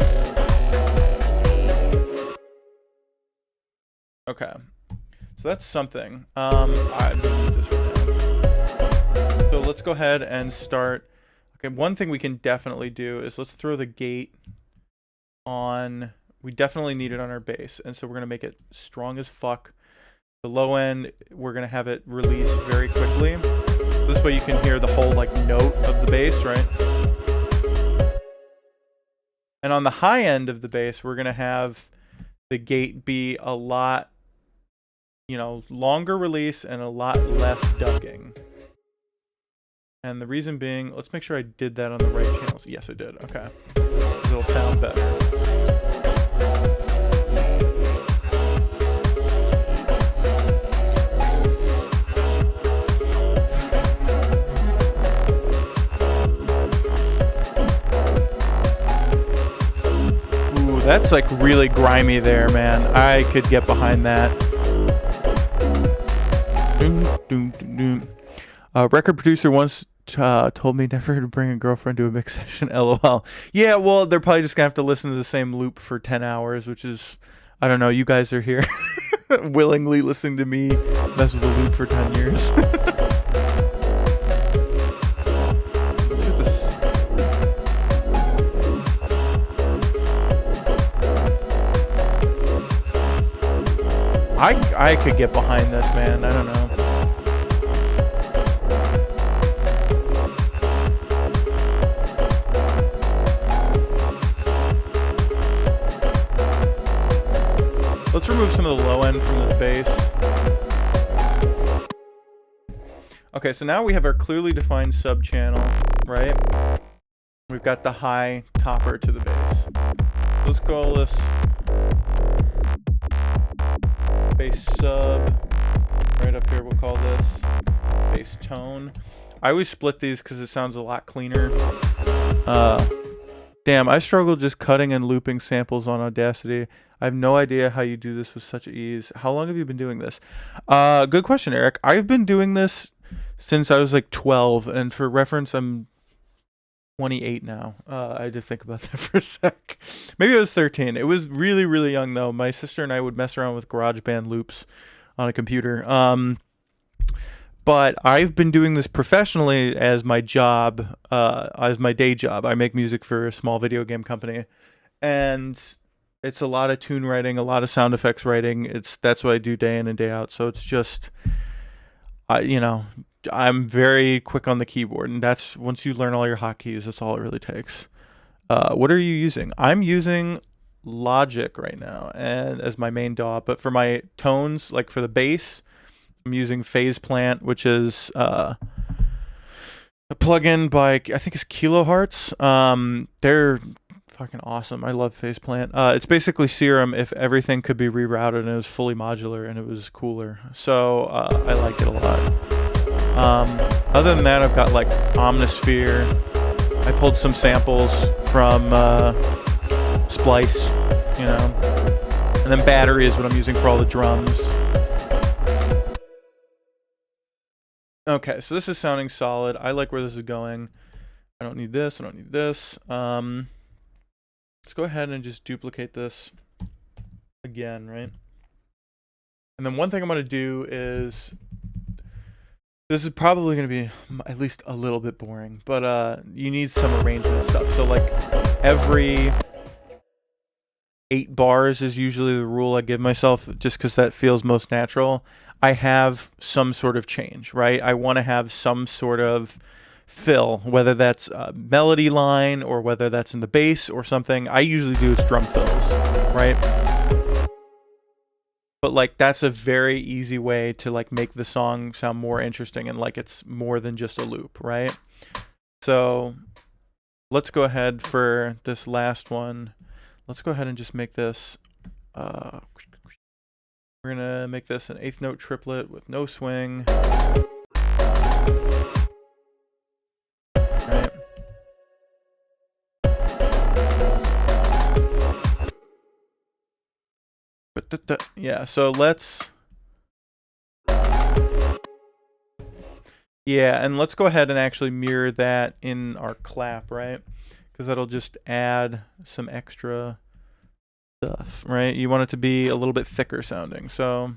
Okay, so that's something. I don't need this right now. So let's go ahead and start. Okay, one thing we can definitely do is let's throw the gate on. We definitely need it on our bass, and so we're gonna make it strong as fuck. The low end, we're gonna have it release very quickly. This way you can hear the whole like note of the bass, right? And on the high end of the bass, we're gonna have the gate be a lot, you know, longer release and a lot less ducking. And the reason being, let's make sure I did that on the right channels. Yes, I did. Okay. It'll sound better. That's like really grimy there, man. I could get behind that. Record producer once told me never to bring a girlfriend to a mix session. LOL. Yeah, well, they're probably just gonna have to listen to the same loop for 10 hours, which is, I don't know. You guys are here willingly listening to me mess with a loop for 10 years. I could get behind this, man. I don't know. Let's remove some of the low end from this bass. Okay, so now we have our clearly defined sub channel, right? We've got the high topper to the bass. Let's call this bass sub. Right up here, we'll call this bass tone. I always split these because it sounds a lot cleaner. Damn, I struggle just cutting and looping samples on Audacity. I have no idea how you do this with such ease. How long have you been doing this? Good question, Eric. I've been doing this since I was like 12, and for reference, I'm 28 now. I had to think about that for a sec. Maybe I was 13. It was really, really young though. My sister and I would mess around with GarageBand loops on a computer. But I've been doing this professionally as my job, as my day job. I make music for a small video game company, and it's a lot of tune writing, a lot of sound effects writing. That's what I do day in and day out. So it's just, you know, I'm very quick on the keyboard, and that's, once you learn all your hotkeys, that's all it really takes. What are you using? I'm using Logic right now and as my main DAW, but for my tones, like for the bass, I'm using Phase Plant, which is a plugin by, I think it's Kilohertz. They're fucking awesome. I love Phase Plant. It's basically Serum if everything could be rerouted and it was fully modular and it was cooler. So I like it a lot. Other than that, I've got like Omnisphere. I pulled some samples from Splice, you know, and then Battery is what I'm using for all the drums. Okay, so this is sounding solid. I like where this is going. I don't need this. I don't need this. Let's go ahead and just duplicate this again, right? And then one thing I'm going to do is, this is probably going to be at least a little bit boring, but you need some arrangement stuff. So like every 8 bars is usually the rule I give myself, just because that feels most natural. I have some sort of change, right? I want to have some sort of fill, whether that's a melody line or whether that's in the bass or something. I usually do is drum fills, right? But like that's a very easy way to like make the song sound more interesting and like it's more than just a loop, right? So let's go ahead for this last one. Let's go ahead and just make this we're gonna make this an 8th note triplet with no swing. Right. Yeah, so let's and let's go ahead and actually mirror that in our clap, right? Because that'll just add some extra stuff, right? You want it to be a little bit thicker sounding, so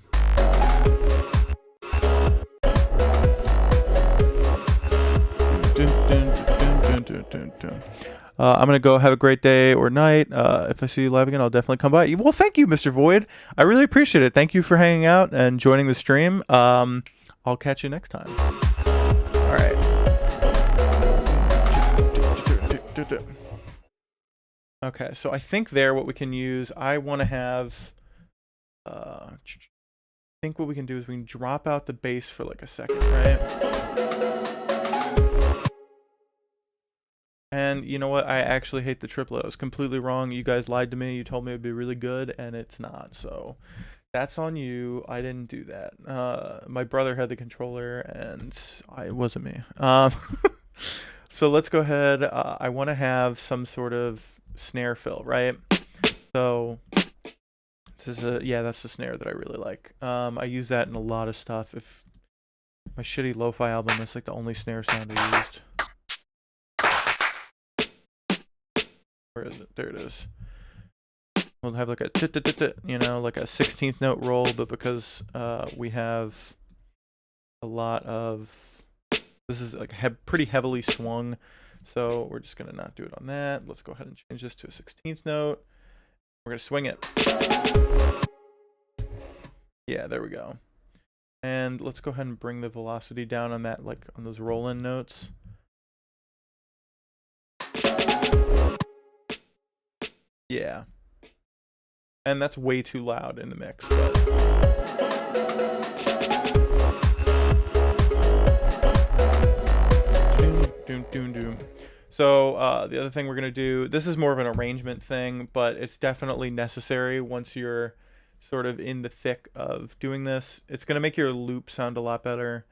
I'm gonna go have a great day or night. If I see you live again, I'll definitely come by. Well, thank you, Mr. Void. I really appreciate it. Thank you for hanging out and joining the stream. I'll catch you next time. All right. Okay, so I think there what we can use, I want to have, I think what we can do is we can drop out the bass for like a second, right? And you know what? I actually hate the triplet. I was completely wrong. You guys lied to me. You told me it would be really good, and it's not. So that's on you. I didn't do that. My brother had the controller, and it wasn't me. So let's go ahead. I want to have some sort of snare fill, right? So this is that's the snare that I really like. I use that in a lot of stuff. If my shitty lo-fi album, that's like the only snare sound I used. Where is it? There it is. We'll have like a like a 16th note roll, but because we have a lot of, this is like pretty heavily swung, so we're just gonna not do it on that. Let's go ahead and change this to a 16th note. We're gonna swing it. Yeah, there we go. And let's go ahead and bring the velocity down on that, like on those roll-in notes. Yeah. And that's way too loud in the mix, but doom. So the other thing we're gonna do, this is more of an arrangement thing, but it's definitely necessary once you're sort of in the thick of doing this. It's gonna make your loop sound a lot better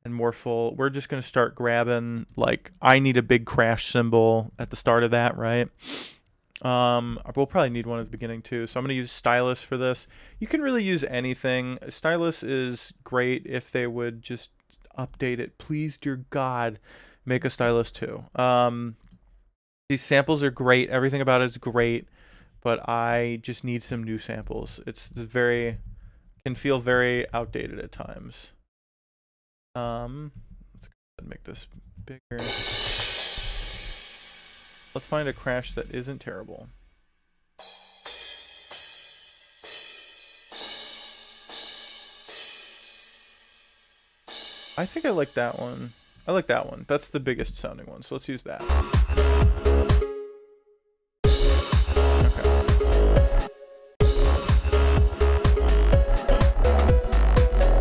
and more full. We're just gonna start grabbing, like, I need a big crash cymbal at the start of that, right? We'll probably need one at the beginning too. So I'm going to use Stylus for this. You can really use anything. Stylus is great if they would just update it. Please, dear God, make a Stylus too. These samples are great. Everything about it is great, but I just need some new samples. Can feel very outdated at times. Let's go ahead and make this bigger. Let's find a crash that isn't terrible. I think I like that one. I like that one. That's the biggest sounding one, so let's use that.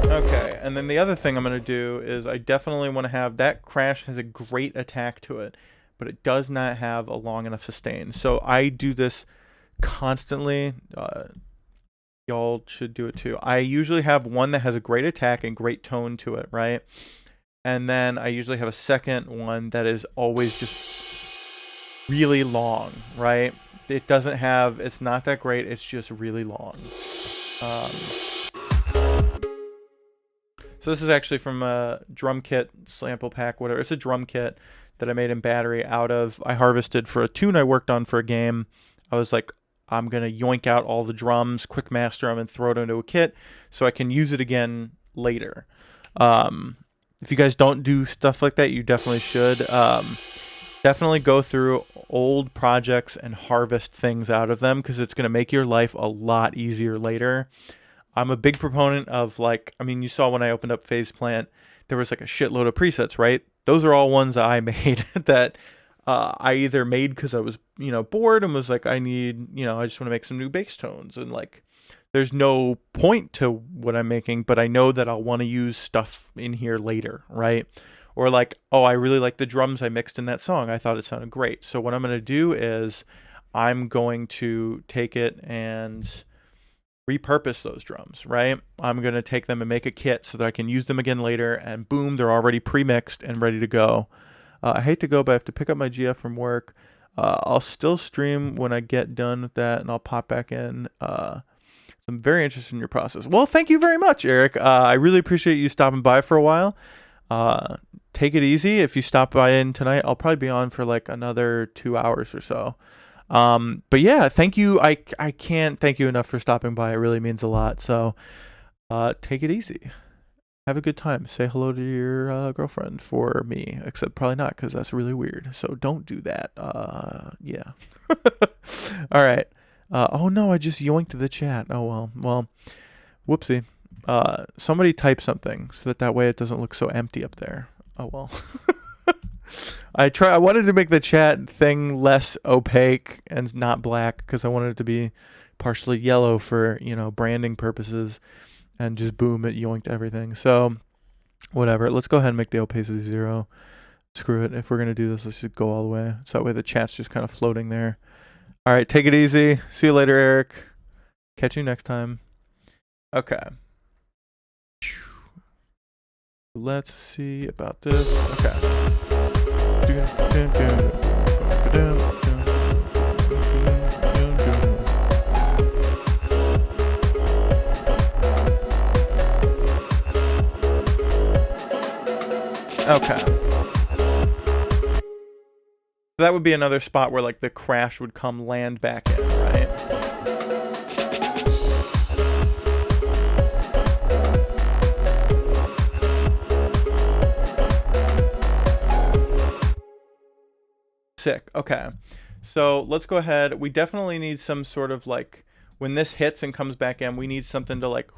Okay, and then the other thing I'm going to do is I definitely want to have that crash has a great attack to it, but it does not have a long enough sustain. So I do this constantly. Y'all should do it too. I usually have one that has a great attack and great tone to it, right? And then I usually have a second one that is always just really long, right? It's not that great. It's just really long. So this is actually from a drum kit, sample pack, whatever. It's a drum kit that I made in battery I harvested for a tune I worked on for a game. I was like, I'm going to yoink out all the drums, quick master them, and throw it into a kit so I can use it again later. If you guys don't do stuff like that, you definitely should. Definitely go through old projects and harvest things out of them, because it's going to make your life a lot easier later. I'm a big proponent of, like, I mean, you saw when I opened up Phase Plant, there was like a shitload of presets, right? Those are all ones that I made that I either made because I was, bored and was like, I need, I just want to make some new bass tones. And like, there's no point to what I'm making, but I know that I'll want to use stuff in here later, right? Or like, oh, I really like the drums I mixed in that song. I thought it sounded great. So what I'm going to do is I'm going to take it and repurpose those drums, right? I'm going to take them and make a kit so that I can use them again later, and boom, they're already pre-mixed and ready to go. I hate to go, but I have to pick up my GF from work. I'll still stream when I get done with that, and I'll pop back in. So I'm very interested in your process. Well, thank you very much, Eric. I really appreciate you stopping by for a while. Take it easy. If you stop by in tonight, I'll probably be on for like another 2 hours or so. But yeah, thank you. I can't thank you enough for stopping by. It really means a lot. So take it easy. Have a good time. Say hello to your girlfriend for me, except probably not, because that's really weird. So don't do that. Yeah. All right. Oh no, I just yoinked the chat. Oh well, whoopsie. Somebody type something so that way it doesn't look so empty up there. Oh well. I wanted to make the chat thing less opaque and not black, because I wanted it to be partially yellow for, branding purposes, and just boom, it yoinked everything. So whatever. Let's go ahead and make the opacity 0. Screw it. If we're going to do this, let's just go all the way. So that way the chat's just kind of floating there. All right, take it easy. See you later, Eric. Catch you next time. Okay. Let's see about this. Okay. Okay. That would be another spot where like the crash would come land back in, right? Sick. Okay. So let's go ahead. We definitely need some sort of like, when this hits and comes back in, we need something to like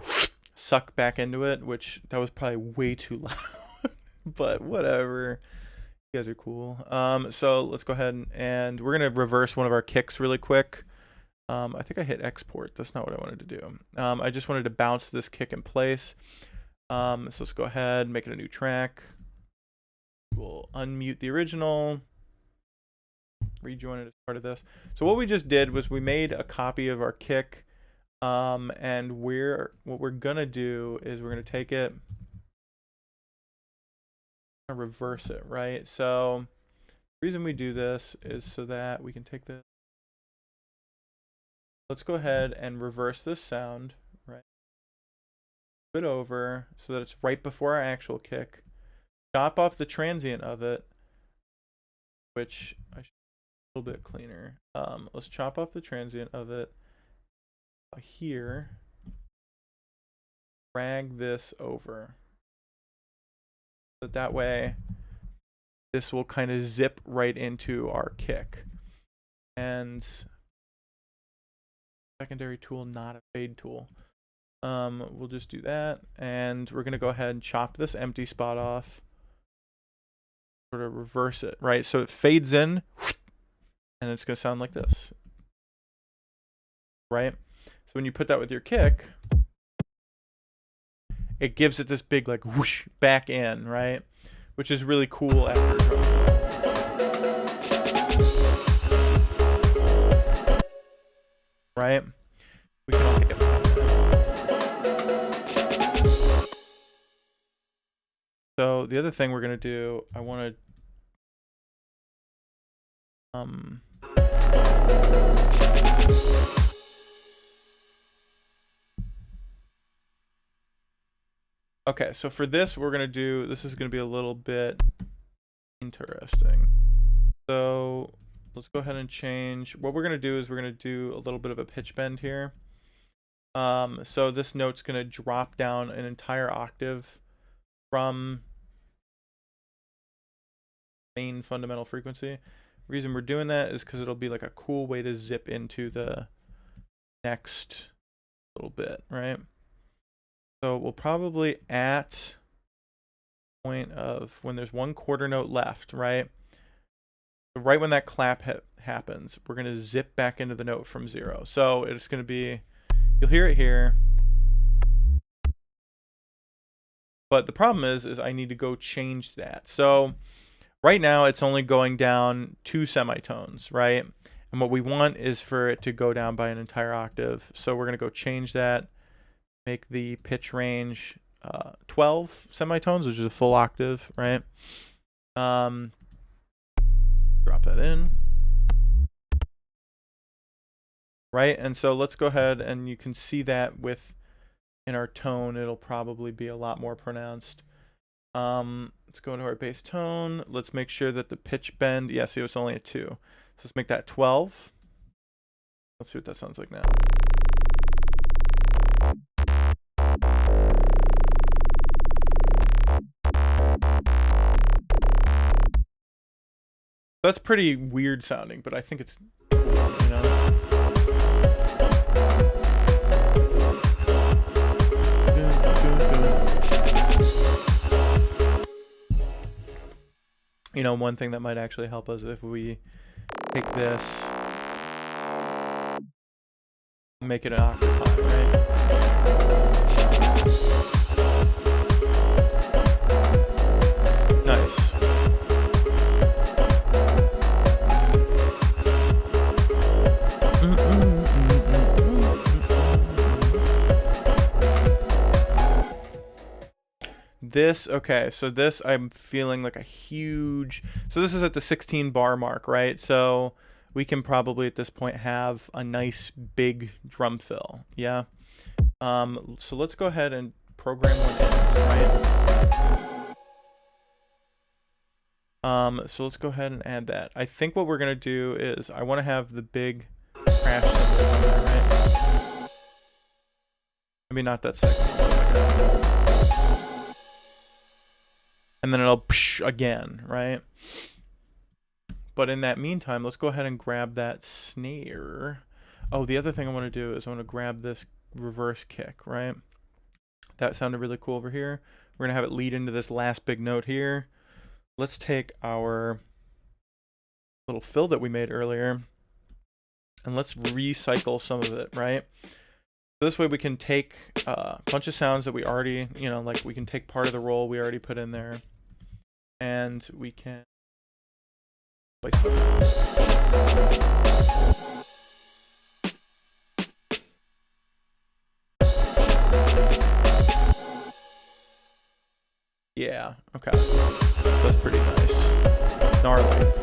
suck back into it, which that was probably way too loud, but whatever. You guys are cool. So let's go ahead and we're going to reverse one of our kicks really quick. I think I hit export. That's not what I wanted to do. I just wanted to bounce this kick in place. So let's go ahead and make it a new track. We'll unmute the original. Rejoin it as part of this. So what we just did was we made a copy of our kick, and what we're gonna do is we're gonna take it and reverse it, right? So the reason we do this is so that we can take this. Let's go ahead and reverse this sound, right? Put it over so that it's right before our actual kick. Chop off the transient of it, which I should a little bit cleaner. Let's chop off the transient of it here. Drag this over. So that way this will kind of zip right into our kick. And secondary tool, not a fade tool. We'll just do that, and we're gonna go ahead and chop this empty spot off. Sort of reverse it, right? So it fades in, and it's gonna sound like this, right? So when you put that with your kick, it gives it this big like whoosh back in, right? Which is really cool after a drum. Right? We can all get that. So the other thing we're gonna do, I want to okay, so for this we're gonna do, this is gonna be a little bit interesting. So let's go ahead and change. What we're going to do is we're going to do a little bit of a pitch bend here. So this note's going to drop down an entire octave from main fundamental frequency. The reason we're doing that is because it'll be like a cool way to zip into the next little bit, right? So we'll probably at point of when there's one quarter note left, right? Right when that clap happens, we're going to zip back into the note from 0. So it's going to be, you'll hear it here. But the problem is I need to go change that. So right now it's only going down 2 semitones, right? And what we want is for it to go down by an entire octave. So we're going to go change that, make the pitch range 12 semitones, which is a full octave, right? Drop that in. Right, and so let's go ahead and you can see that in our tone, it'll probably be a lot more pronounced. Let's go into our bass tone. Let's make sure that the pitch bend, yeah, see it's only a 2. So let's make that 12. Let's see what that sounds like now. That's pretty weird sounding, but I think it's, you know. You know, one thing that might actually help us if we take this, make it an octave high, right? Nice. This, okay, so this I'm feeling like a huge, so this is at the 16 bar mark, right? So we can probably at this point have a nice big drum fill, yeah? So let's go ahead and program one in, right? So let's go ahead and add that. I think what we're gonna do is I want to have the big crash cymbal on there, right? Maybe not that second. And then it'll psh again, right? But in that meantime, let's go ahead and grab that snare. Oh, the other thing I want to do is I want to grab this reverse kick, right? That sounded really cool over here. We're going to have it lead into this last big note here. Let's take our little fill that we made earlier and let's recycle some of it, right? So this way we can take a bunch of sounds that we already, you know, like we can take part of the roll we already put in there. And we can place them. Yeah, okay. That's pretty nice. Gnarly.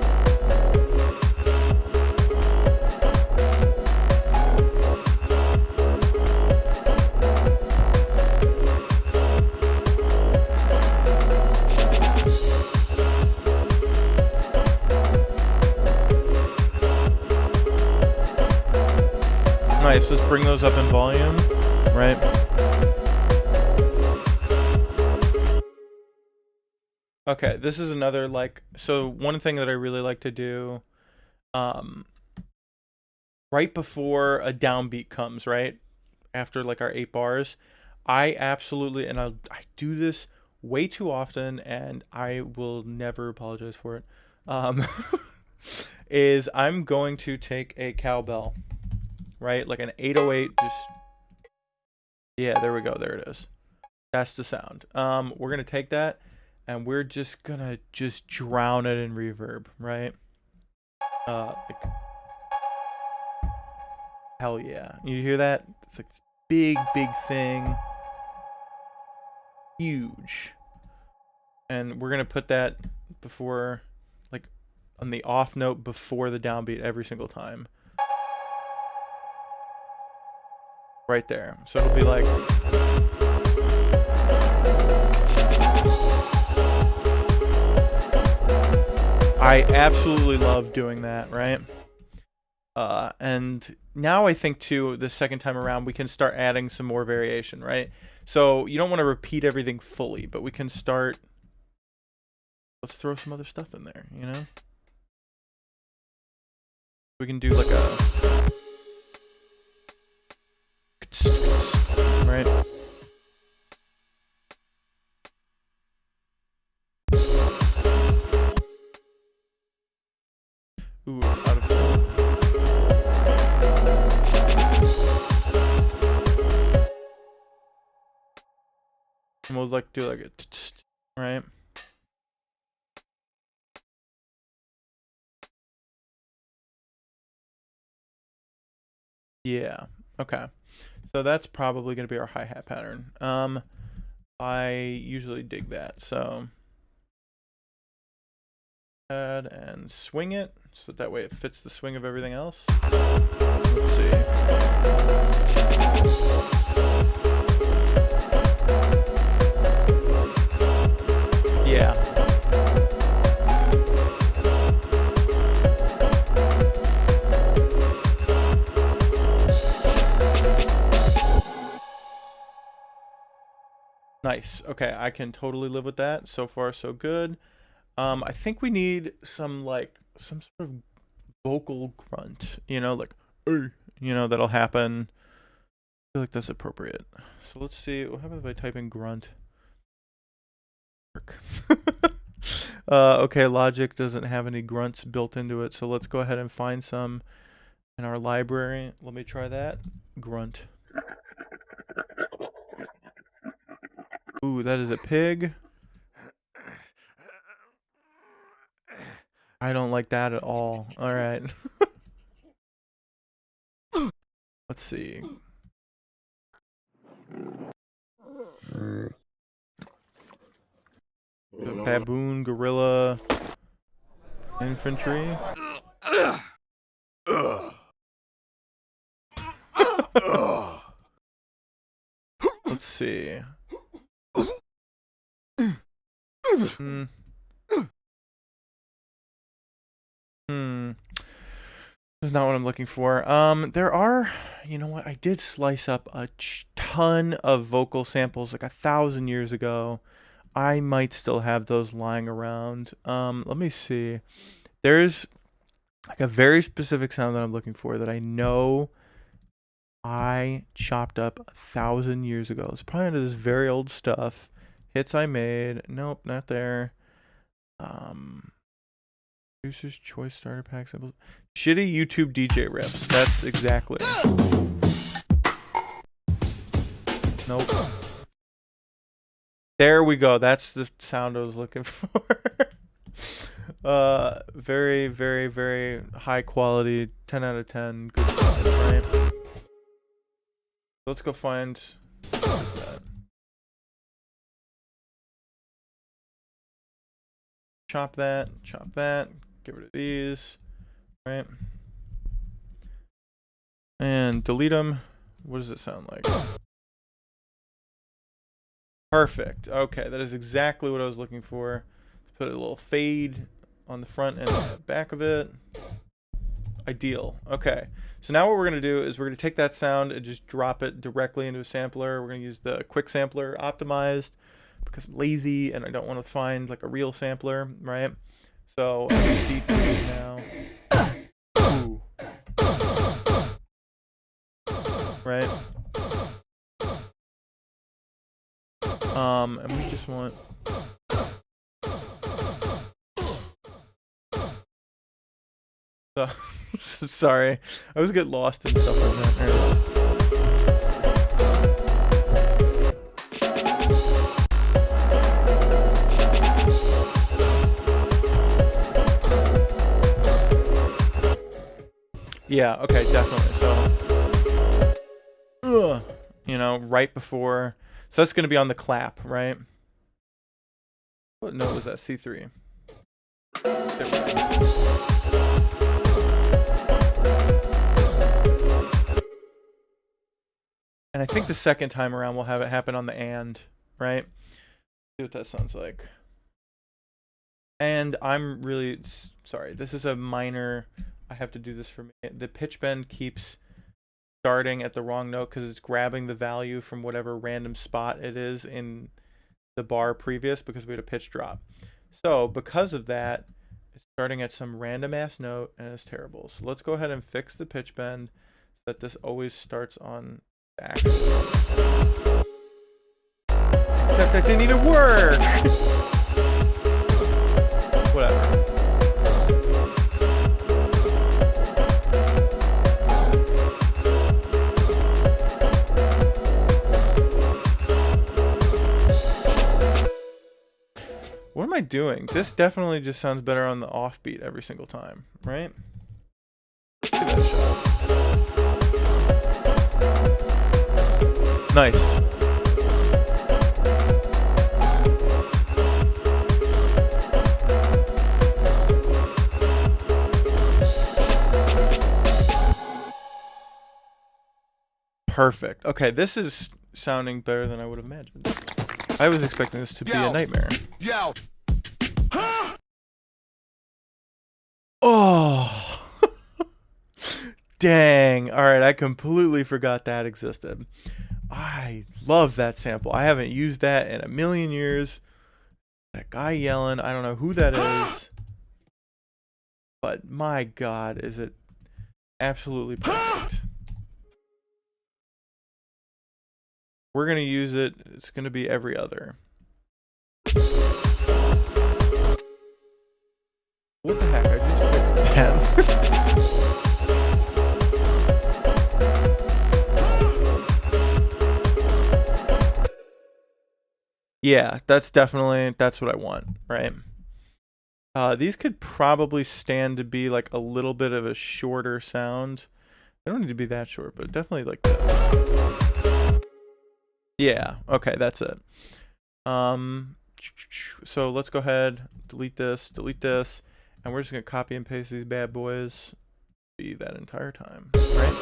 Nice, let's bring those up in volume, right? Okay, this is another, like, so one thing that I really like to do, right before a downbeat comes, right? After like our 8 bars, I absolutely, and I do this way too often and I will never apologize for it, is I'm going to take a cowbell. Right, like an 808, just, yeah, there we go, there it is. That's the sound. We're gonna take that and we're just gonna drown it in reverb, right? Like, hell yeah, you hear that? It's like big thing, huge. And we're gonna put that before, like, on the off note before the downbeat every single time. Right there. So it'll be like, I absolutely love doing that, right? And now I think too, the second time around, we can start adding some more variation, right? So you don't want to repeat everything fully, but we can start. Let's throw some other stuff in there, you know? We can do like a. Right? Ooh, out of. And we'll like do like a. Right? Yeah. Okay. So that's probably going to be our hi-hat pattern. I usually dig that. So add and swing it so that way it fits the swing of everything else. Let's see. Yeah. Nice. Okay, I can totally live with that. So far, so good. I think we need some sort of vocal grunt, you know, like, you know, that'll happen. I feel like that's appropriate. So let's see. What happens if I type in grunt? Okay, Logic doesn't have any grunts built into it, so let's go ahead and find some in our library. Let me try that. Grunt. Ooh, that is a pig. I don't like that at all. All right. Let's see. Baboon, gorilla, infantry. Let's see. This is not what I'm looking for. There are, you know what? I did slice up a ton of vocal samples like 1,000 years ago. I might still have those lying around. Let me see. There's like a very specific sound that I'm looking for that I know I chopped up 1,000 years ago. It's probably under this very old stuff. Hits I made. Nope, not there. Producer's Choice Starter Pack samples. Shitty YouTube DJ rips. That's exactly. Nope. There we go. That's the sound I was looking for. Very, very, very high quality. 10 out of 10. Good stuff, right? Let's go find. What is that? Chop that. Chop that. Get rid of these. Right. And delete them. What does it sound like? Perfect. Okay, that is exactly what I was looking for. Put a little fade on the front and the back of it. Ideal. Okay. So now what we're going to do is we're going to take that sound and just drop it directly into a sampler. We're going to use the quick sampler optimized because I'm lazy and I don't want to find like a real sampler, right? So I'm going to see through now. Ooh. Right? And we just want sorry, I always get lost in stuff like that. Yeah, okay, definitely. So, you know, right before. So that's going to be on the clap, right? What note was that? C3. There we go. And I think the second time around we'll have it happen on the and, right? See what that sounds like. And I'm really sorry. This is a minor. I have to do this for me. The pitch bend keeps starting at the wrong note because it's grabbing the value from whatever random spot it is in the bar previous because we had a pitch drop. So because of that, it's starting at some random ass note and it's terrible. So let's go ahead and fix the pitch bend so that this always starts on the actual. Except that didn't even work. Whatever. What am I doing? This definitely just sounds better on the offbeat every single time, right? Let's give that a shot. Nice. Perfect. Okay, this is sounding better than I would have imagined. I was expecting this to be a nightmare.
Yo.
Oh. Dang. All right, I completely forgot that existed. I love that sample. I haven't used that in a million years. That guy yelling, I don't know who that is. But my God, is it absolutely perfect. We're going to use it. It's going to be every other. What the heck? I just fixed that. Yeah, that's what I want, right? These could probably stand to be like a little bit of a shorter sound. They don't need to be that short, but definitely like this. Yeah, okay, that's it. So let's go ahead, delete this, and we're just gonna copy and paste these bad boys. Be that entire time, right?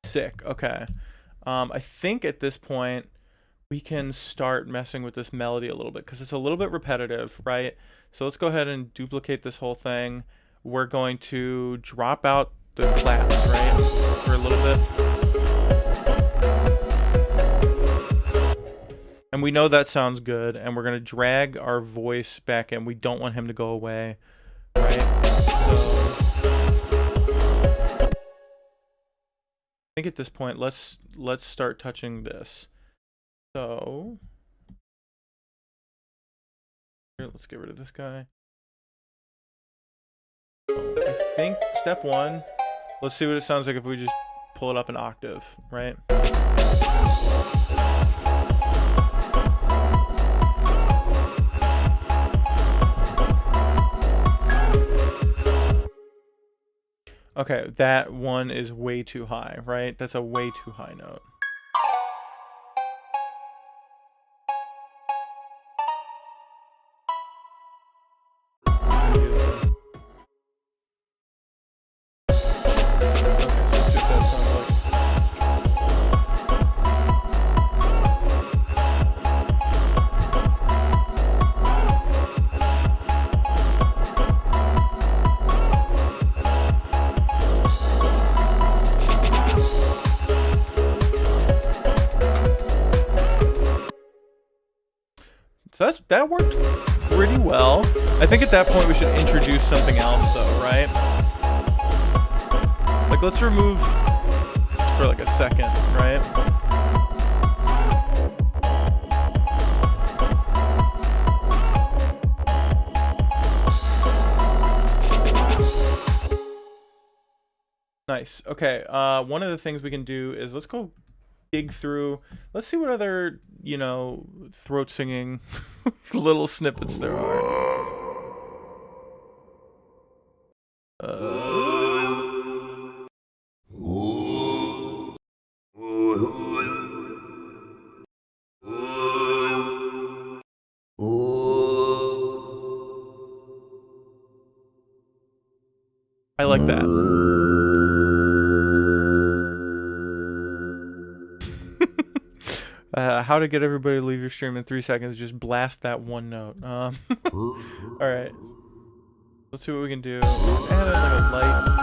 Sick. Okay. I think at this point we can start messing with this melody a little bit because it's a little bit repetitive, right? So let's go ahead and duplicate this whole thing. We're going to drop out the claps, right, for a little bit. And we know that sounds good, and we're going to drag our voice back in. We don't want him to go away, right? So I think at this point, let's start touching this. So here, let's get rid of this guy. I think step one, let's see what it sounds like if we just pull it up an octave, right? Okay, that one is way too high, right? That's a way too high note. So that worked pretty well. I think at that point we should introduce something else though, right? Like let's remove for like a second, right? Nice. Okay, one of the things we can do is let's go dig through. Let's see what other, throat singing little snippets there are. I like that. How to get everybody to leave your stream in 3 seconds? Just blast that one note. All right. Let's see what we can do. Add in like a light.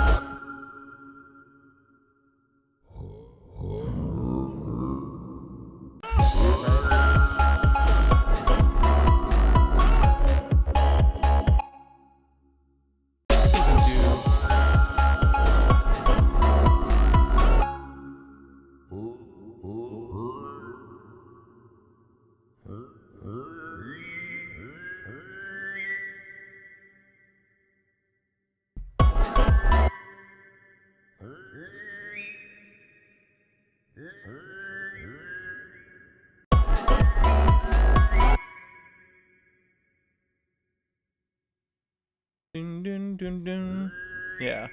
Dun, dun, dun, dun. Yeah.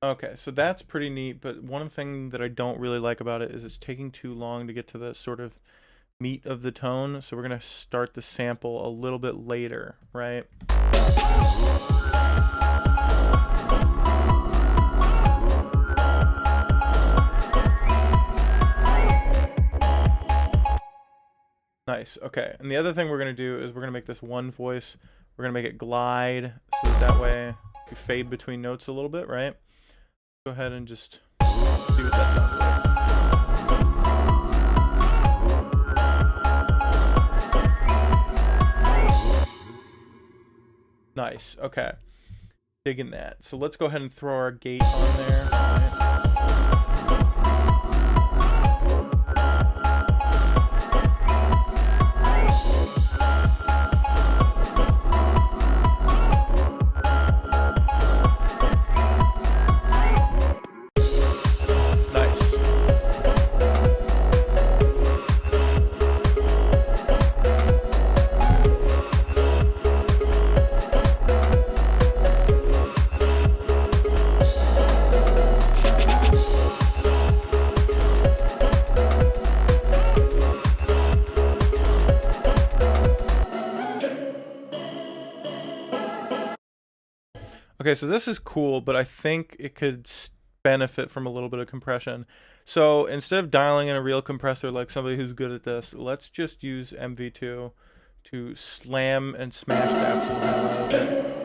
Okay, so that's pretty neat, but one thing that I don't really like about it is it's taking too long to get to the sort of meat of the tone, so we're gonna start the sample a little bit later, right? Nice, okay. And the other thing we're gonna do is we're gonna make this one voice, we're gonna make it glide, so that way you fade between notes a little bit, right? Go ahead and just see what that sounds like. Nice, okay. Digging that. So let's go ahead and throw our gate on there. Right? Okay, so this is cool, but I think it could benefit from a little bit of compression. So instead of dialing in a real compressor like somebody who's good at this, let's just use MV2 to slam and smash the absolute hell out of it.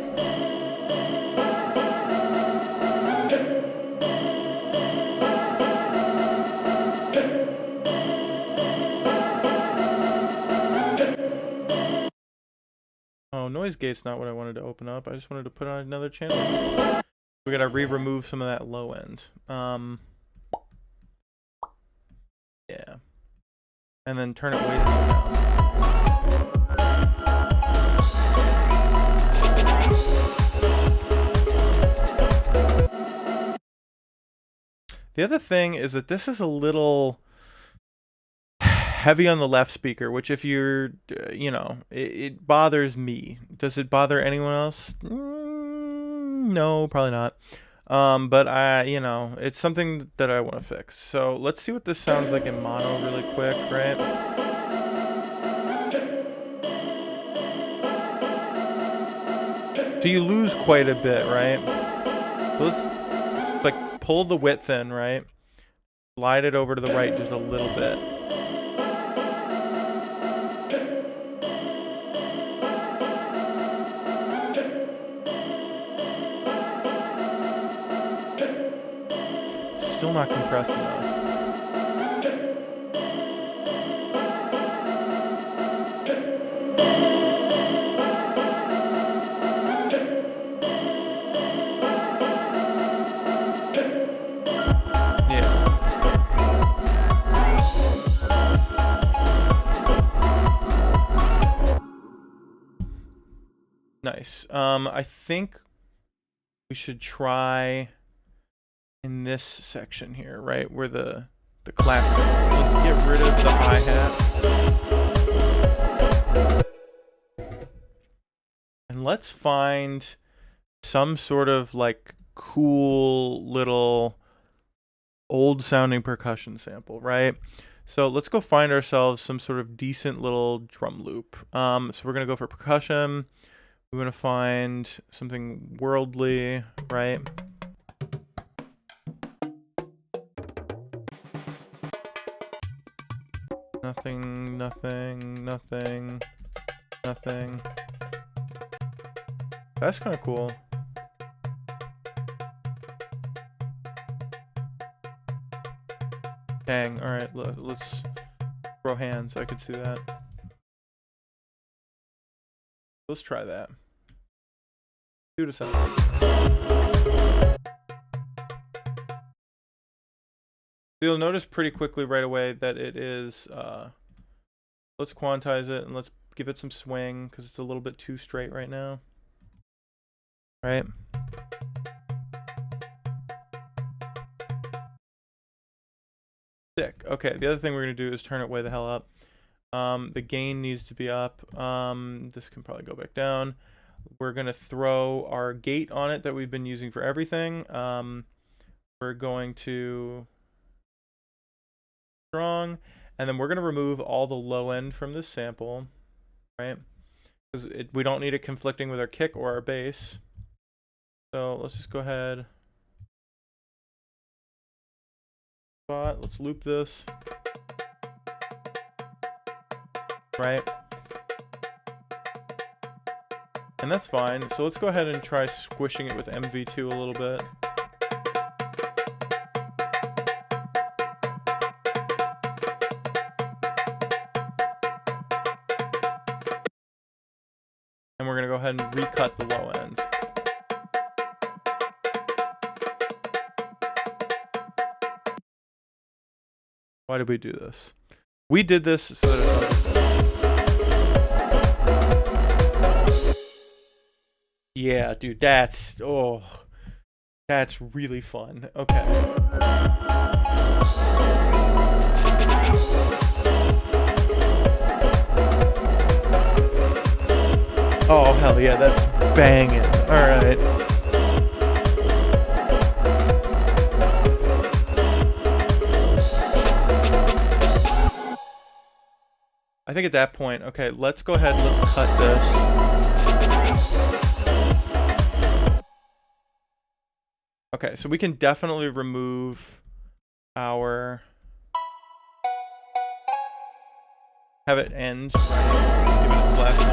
Oh, noise gate's not what I wanted to open up. I just wanted to put on another channel. We gotta remove some of that low end. Yeah. And then turn it way down. The other thing is that this is a little heavy on the left speaker, which if you're, it bothers me. Does it bother anyone else? No, probably not. But it's something that I want to fix. So let's see what this sounds like in mono really quick, right? So you lose quite a bit, right? So let's like pull the width in, right? Slide it over to the right just a little bit. Still not compressed enough. Yeah. Nice. I think we should try in this section here, right, where the clap goes. Let's get rid of the hi-hat. And let's find some sort of like cool little old sounding percussion sample, right? So let's go find ourselves some sort of decent little drum loop. So we're gonna go for percussion. We're gonna find something worldly, right? Nothing, nothing, nothing, nothing. That's kind of cool. Dang, alright, let's throw hands. I could see that. Let's try that. See what it sounds like. You'll notice pretty quickly right away that it is, let's quantize it and let's give it some swing because it's a little bit too straight right now. Right? Sick. Okay, the other thing we're going to do is turn it way the hell up. The gain needs to be up. This can probably go back down. We're going to throw our gate on it that we've been using for everything. We're going to strong, and then we're going to remove all the low end from this sample, right? Because we don't need it conflicting with our kick or our bass. So let's just go ahead. Let's loop this. Right? And that's fine. So let's go ahead and try squishing it with MV2 a little bit. And we're going to go ahead and recut the low end. Why did we do this? We did this so that yeah, dude, that's really fun. Okay. Oh, hell yeah, that's banging. All right. I think at that point, okay, let's go ahead and let's cut this. Okay, so we can definitely remove our... have it end. Right? Give it its last note.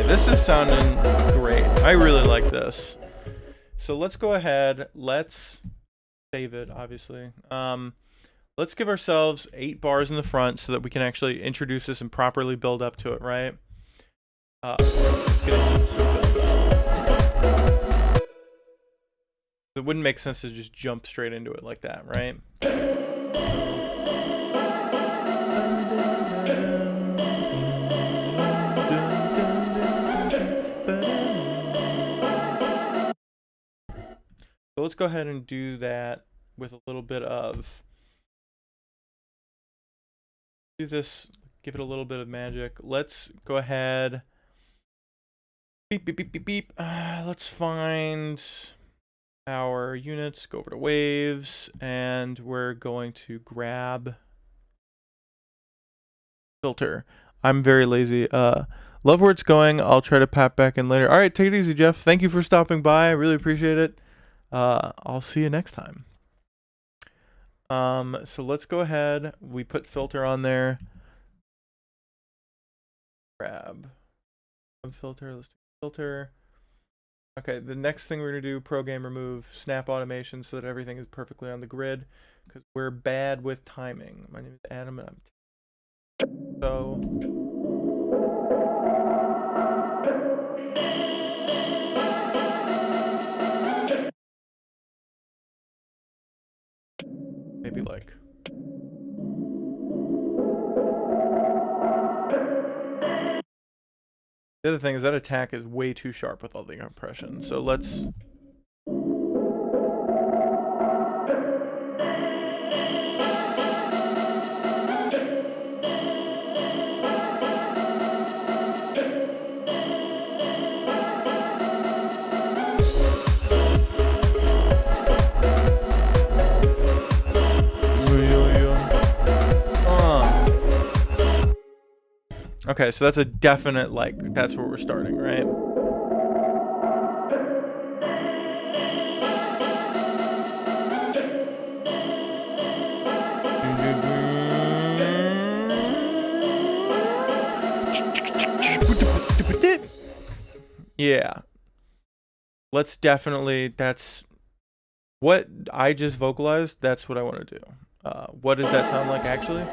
This is sounding great. I really like this. So let's go ahead. Let's save it, obviously. Let's give ourselves 8 bars in the front so that we can actually introduce this and properly build up to it, right? Let's get into build up. It wouldn't make sense to just jump straight into it like that, right? So let's go ahead and do that with a little bit of, do this, give it a little bit of magic. Let's go ahead, beep, beep, beep, beep, beep. Let's find our units, go over to waves, and we're going to grab filter. I'm very lazy. Love where it's going. I'll try to pop back in later. All right, take it easy, Jeff. Thank you for stopping by. I really appreciate it. I'll see you next time. So let's go ahead. We put filter on there. Grab filter. Let's do filter. Okay, the next thing we're gonna do, program remove snap automation so that everything is perfectly on the grid because we're bad with timing. My name is Adam and I'm so like. The other thing is that attack is way too sharp with all the compression. So let's. Okay, so that's a definite, like, that's where we're starting, right? Yeah. Let's definitely, that's what I just vocalized, that's what I want to do. What does that sound like, actually?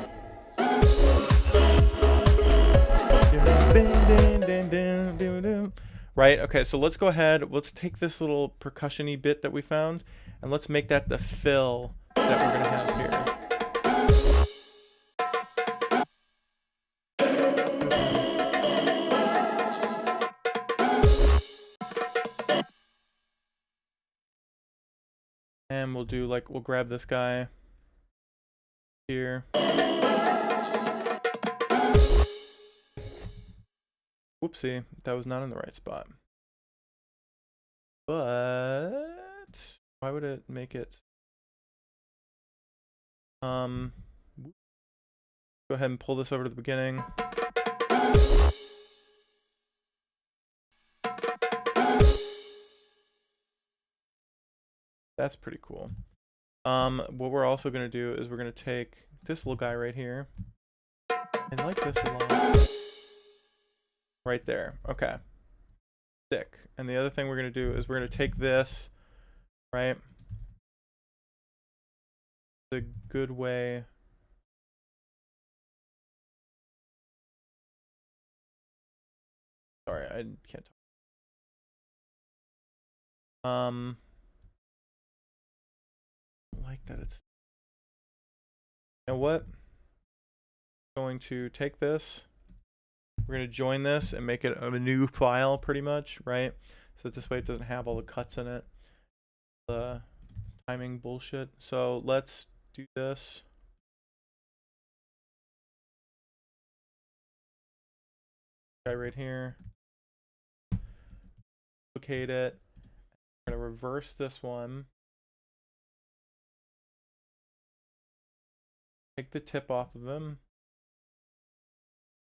Right, okay, so let's go ahead, let's take this little percussion-y bit that we found, and let's make that the fill that we're gonna have here. And we'll do, like, we'll grab this guy here. Whoopsie, that was not in the right spot. But why would it make it? Go ahead and pull this over to the beginning. That's pretty cool. What we're also gonna do is we're gonna take this little guy right here. I like this a lot. Right there. Okay. Sick. And the other thing we're going to do is we're going to take this, right? The good way. Sorry, I can't talk. I like that it's. You know what? I'm going to take this. We're going to join this and make it a new file pretty much, right? So this way it doesn't have all the cuts in it. The timing bullshit. So let's do this. Guy right here. Duplicate it. We're going to reverse this one. Take the tip off of him.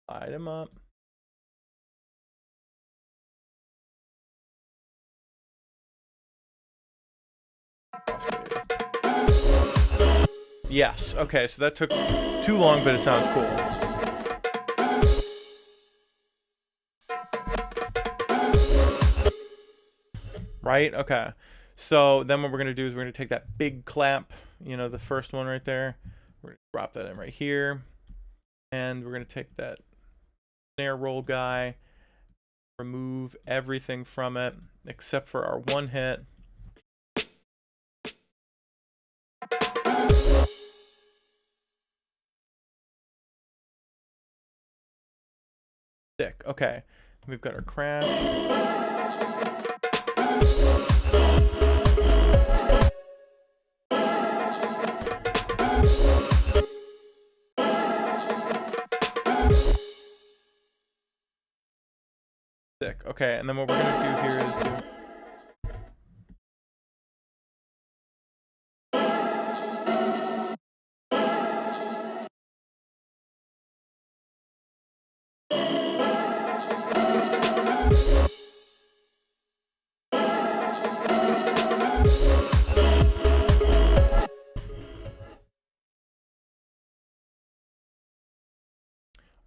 Slide him up. Yes. Okay, so that took too long, but it sounds cool. Right? Okay. So then what we're going to do is we're going to take that big clap, you know, the first one right there. We're going to drop that in right here. And we're going to take that snare roll guy, remove everything from it except for our one hit. Sick. Okay. We've got our crash. Sick. Okay, and then what we're gonna do here is do.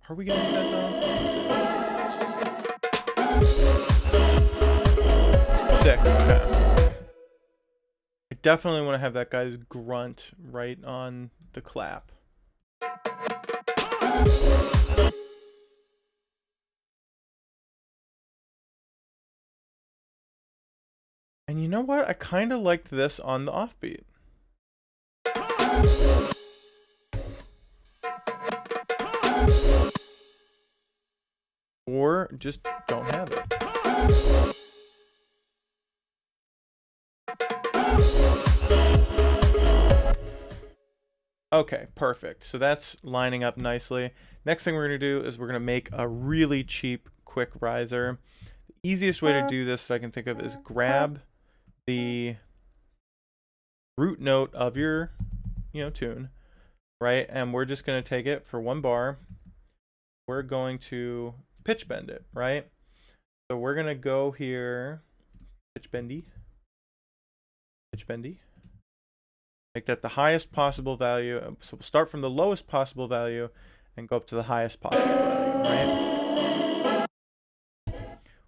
Are we gonna do that though? Sick. Okay. I definitely want to have that guy's grunt right on the clap. And you know what? I kind of liked this on the offbeat. or just don't have it. Okay, perfect. So that's lining up nicely. Next thing we're going to do is we're going to make a really cheap, quick riser. The easiest way to do this that I can think of is grab the root note of your, tune, right? And we're just going to take it for 1 bar. We're going to pitch bend it, right? So we're going to go here, pitch bendy. Make that the highest possible value. So we'll start from the lowest possible value and go up to the highest possible value, right?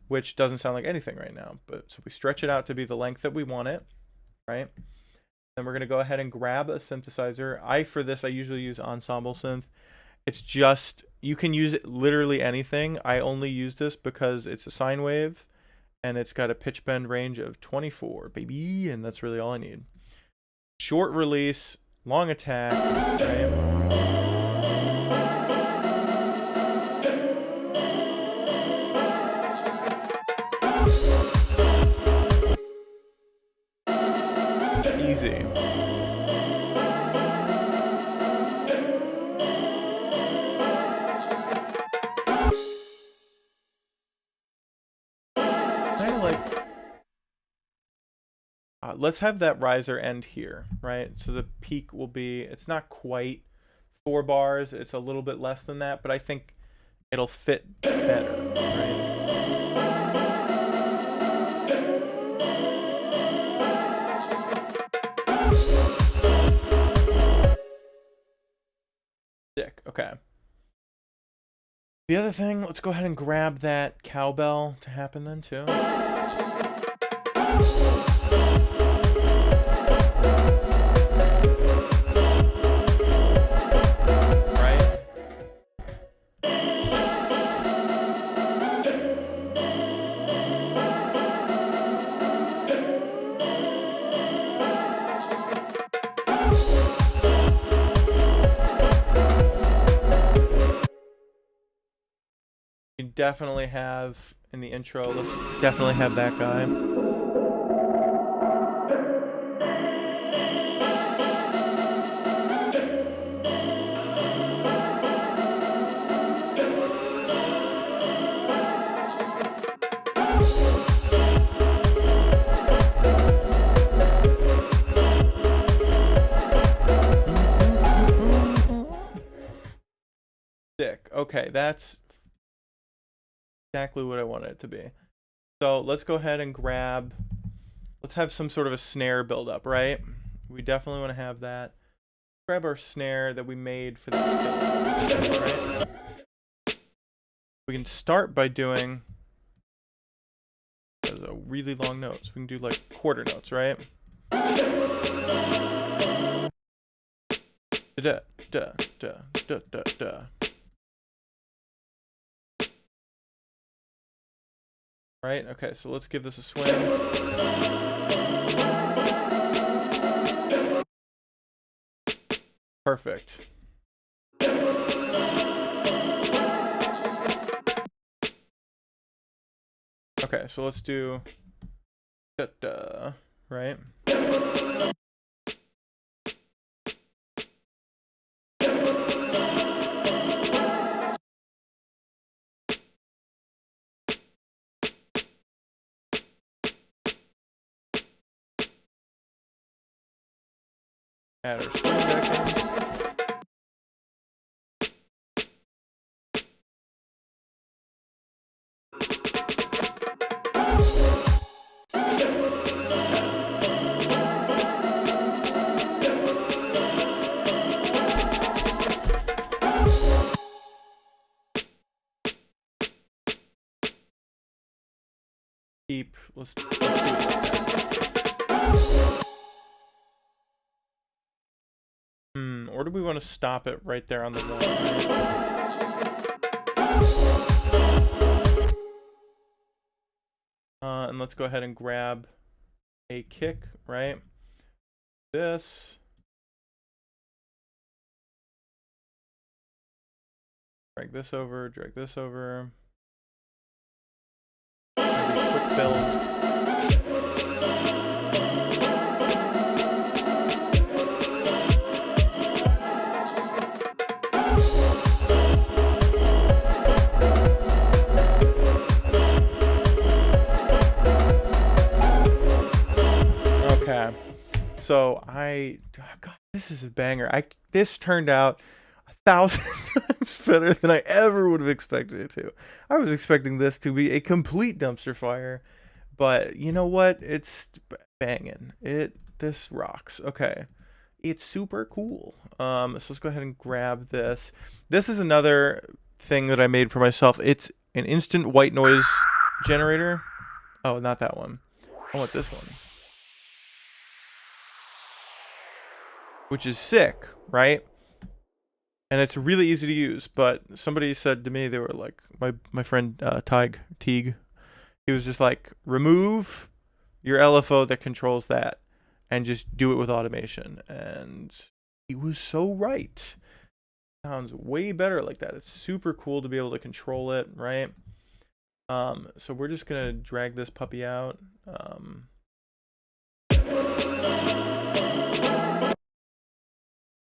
Which doesn't sound like anything right now, but so we stretch it out to be the length that we want it, right? Then we're going to go ahead and grab a synthesizer. For this, I usually use Ensemble Synth. It's just, you can use it literally anything. I only use this because it's a sine wave and it's got a pitch bend range of 24, baby, and that's really all I need. Short release, long attack, right? Easy. Kind of like, let's have that riser end here, right? So the peak will be, it's not quite 4 bars, it's a little bit less than that, but I think it'll fit better, right? Sick, okay. The other thing, let's go ahead and grab that cowbell to happen then too. Definitely have in the intro, let's definitely have that guy. Sick. Okay, that's exactly what I wanted it to be. So let's go ahead and let's have some sort of a snare build up, right? We definitely want to have that. Grab our snare that we made for that, right? We can start by doing a really long note, so we can do like quarter notes, right? Da da da da da da. Right, okay, so let's give this a swing. Perfect. Okay, so let's do da-da, right? Add our swing back in. Let's do it like that. Or do we want to stop it right there on the one? And let's go ahead and grab a kick, right? This. Drag this over, drag this over. build. Okay, so God, this is a banger. This turned out 1,000 times better than I ever would have expected it to. I was expecting this to be a complete dumpster fire, but you know what? It's banging. This rocks. Okay, it's super cool. So let's go ahead and grab this. This is another thing that I made for myself. It's an instant white noise generator. Oh, not that one. I want this one, which is sick, right? And it's really easy to use. But somebody said to me, they were like, my friend Teague, he was just like, remove your LFO that controls that and just do it with automation. And he was so right. Sounds way better like that. It's super cool to be able to control it, right? So we're just gonna drag this puppy out.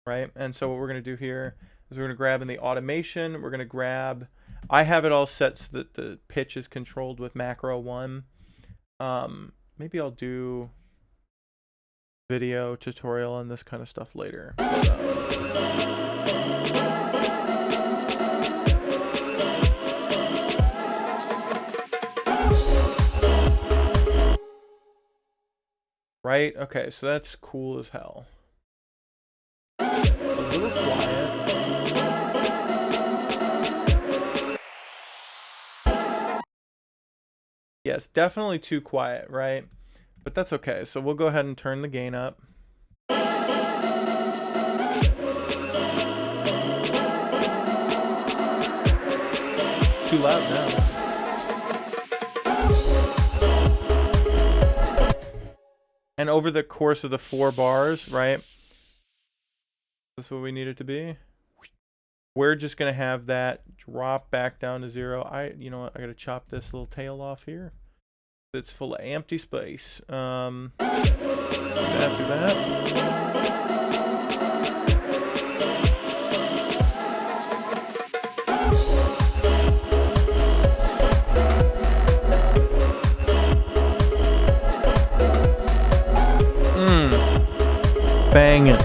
Right, and so what we're gonna do here is we're gonna grab in the automation. We're gonna grab. I have it all set so that the pitch is controlled with macro 1. Maybe I'll do video tutorial and this kind of stuff later. Right? Okay, so that's cool as hell. A little quiet. Yeah, it's definitely too quiet, right? But that's okay. So we'll go ahead and turn the gain up. Too loud now. And over the course of the 4 bars, right? That's what we need it to be. We're just gonna have that drop back down to 0. You know what? I gotta chop this little tail off here. It's full of empty space. Do that. Banging.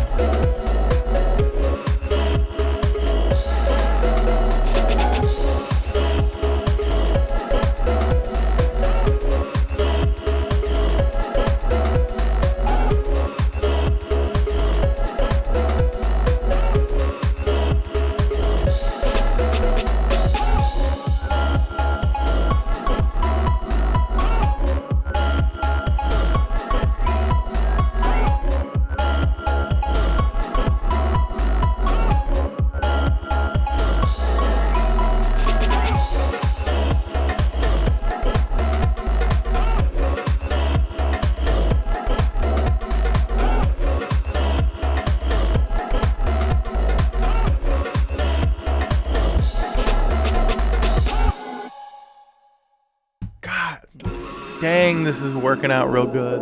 Dang, this is working out real good.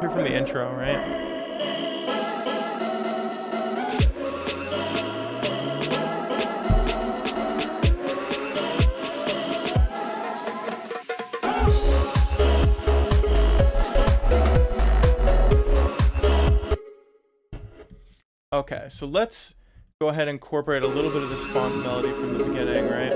Hear from the intro, right? Okay, so let's go ahead and incorporate a little bit of this funk melody from the beginning, right?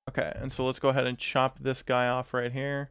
Okay, and so let's go ahead and chop this guy off right here.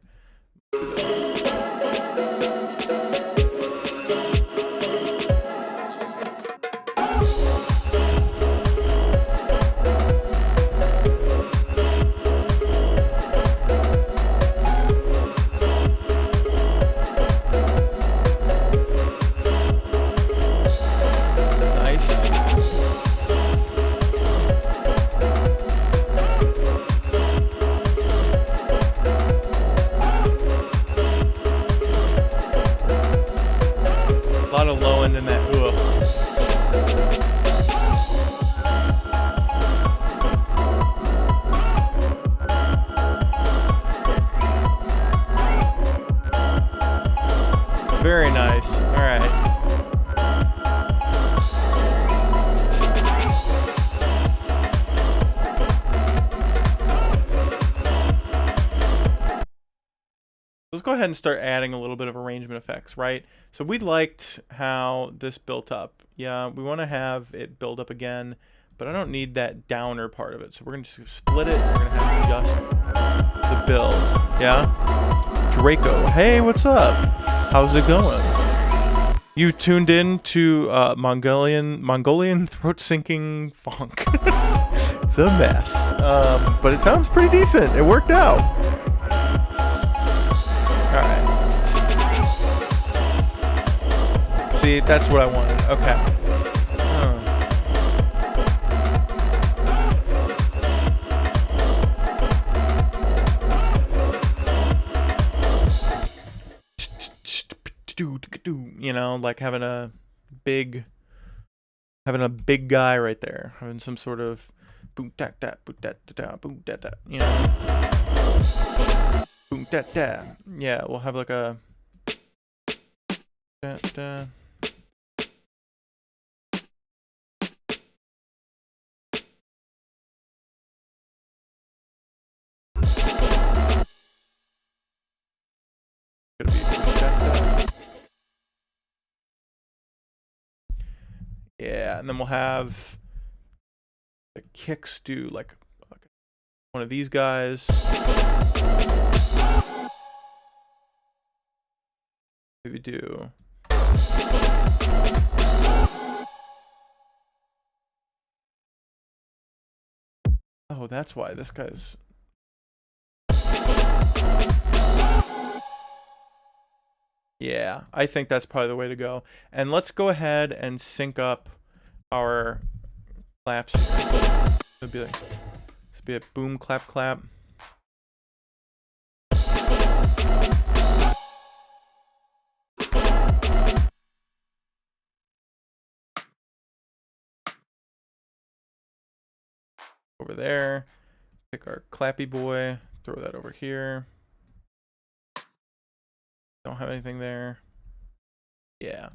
lot of low end in that. Ugh. Very nice. All right. Let's go ahead and start adding a little bit of arrangement effects, right? So we liked how this built up. Yeah, we want to have it build up again, but I don't need that downer part of it. So we're going to split it. We're going to have just the build. Yeah? Draco. Hey, what's up? How's it going? You tuned in to Mongolian Throat Singing Phonk. It's a mess. But it sounds pretty decent. It worked out. Alright. See, that's what I wanted. Okay. You know, like having a big guy right there, having some sort of boom da da boom da da boom da da, you know. Boom da da. Yeah, we'll have like a da da. Gonna be boom da da. Yeah, and then we'll have the kicks do like one of these guys. Maybe do. Oh, that's why this guy's. Yeah, I think that's probably the way to go. And let's go ahead and sync up our claps here. It'll be like, it'll be a boom, clap, clap. Over there. Pick our clappy boy, throw that over here. Don't have anything there. Yeah.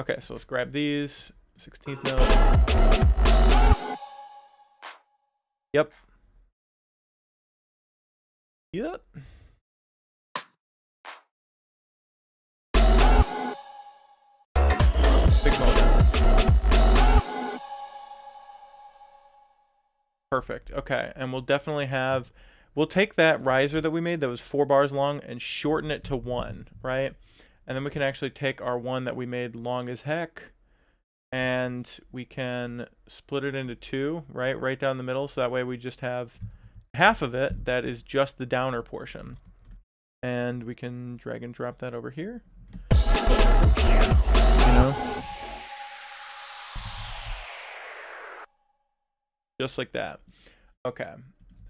Okay, so let's grab these. 16th note. Yep. Yep. Big moment. Perfect. Okay, and we'll definitely have, we'll take that riser that we made that was 4 bars long and shorten it to 1, right? And then we can actually take our one that we made long as heck and we can split it into 2, right down the middle, so that way we just have half of it that is just the downer portion. And we can drag and drop that over here. You know? Just like that. Okay.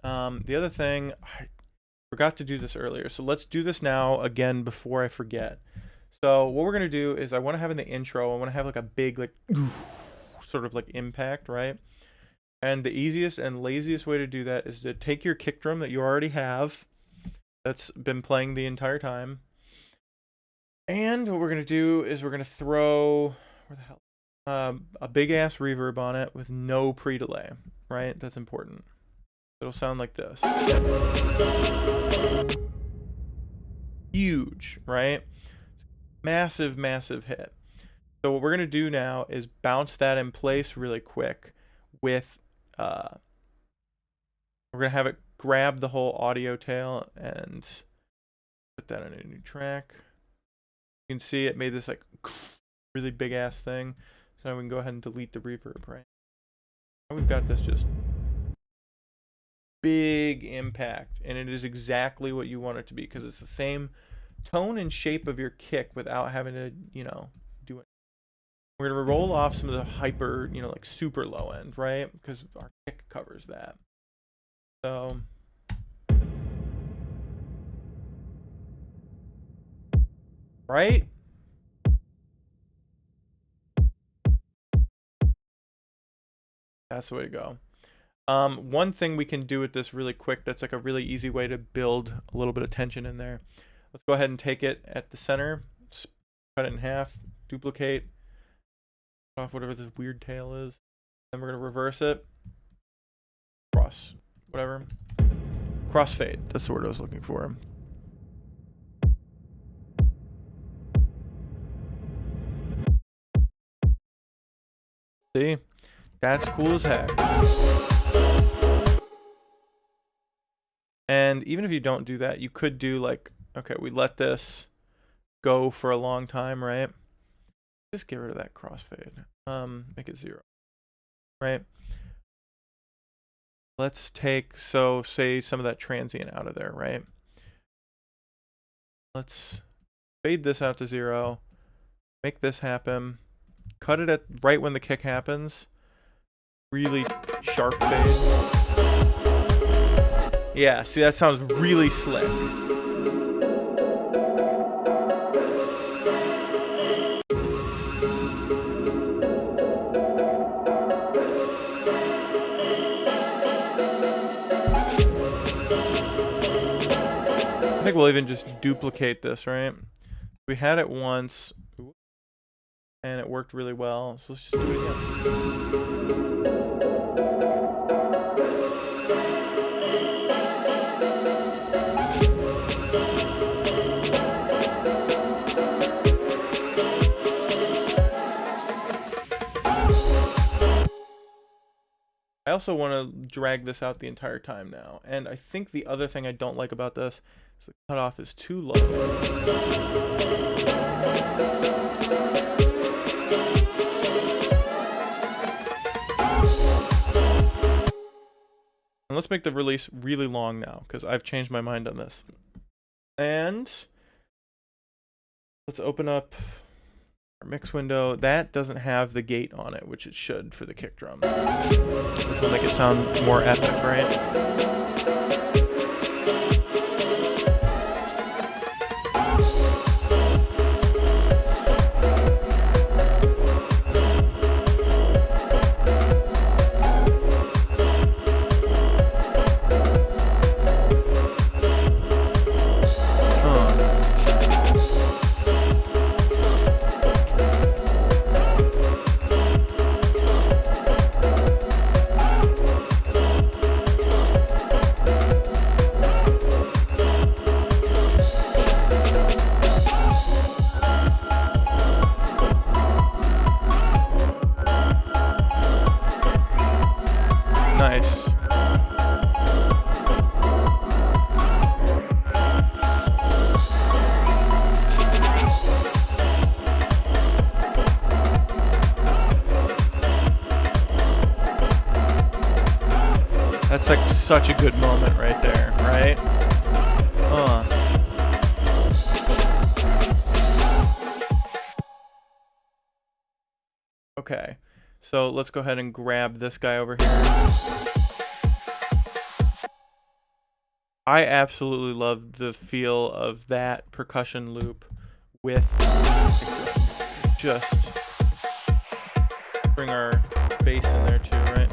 The other thing, I forgot to do this earlier, so let's do this now again before I forget. So what we're gonna do is I want to have in the intro, I want to have like a big like sort of like impact, right? And the easiest and laziest way to do that is to take your kick drum that you already have, that's been playing the entire time, and what we're gonna do is we're gonna throw, where the hell? A big ass reverb on it with no pre-delay, right? That's important. It'll sound like this. Huge, right? Massive, massive hit. So what we're gonna do now is bounce that in place really quick with, we're gonna have it grab the whole audio tail and put that in a new track. You can see it made this like really big ass thing. So now we can go ahead and delete the reverb, right? And we've got this just big impact, and it is exactly what you want it to be because it's the same tone and shape of your kick without having to, you know, do it. We're gonna roll off some of the hyper, you know, like super low end, right? Because our kick covers that. So right? That's the way to go. One thing we can do with this really quick, that's like a really easy way to build a little bit of tension in there. Let's go ahead and take it at the center, cut it in half, duplicate, cut off whatever this weird tail is. Then we're going to reverse it. Whatever. Crossfade. That's the word I was looking for. See? That's cool as heck. And even if you don't do that, you could do like, okay, we let this go for a long time, right? Just get rid of that crossfade. Make it 0. Right? Let's take, so say some of that transient out of there, right? Let's fade this out to 0. Make this happen. Cut it at right when the kick happens. Really sharp fade. Yeah, see, that sounds really slick. I think we'll even just duplicate this, right? We had it once, and it worked really well, so let's just do it again. I also want to drag this out the entire time now. And I think the other thing I don't like about this is the cutoff is too low. And let's make the release really long now, because I've changed my mind on this. And let's open up our mix window. That doesn't have the gate on it, which it should for the kick drum. Which will make it sound more epic, right? Nice. That's like such a good moment right there, right? Okay, so let's go ahead and grab this guy over here. I absolutely love the feel of that percussion loop with just bring our bass in there too, right?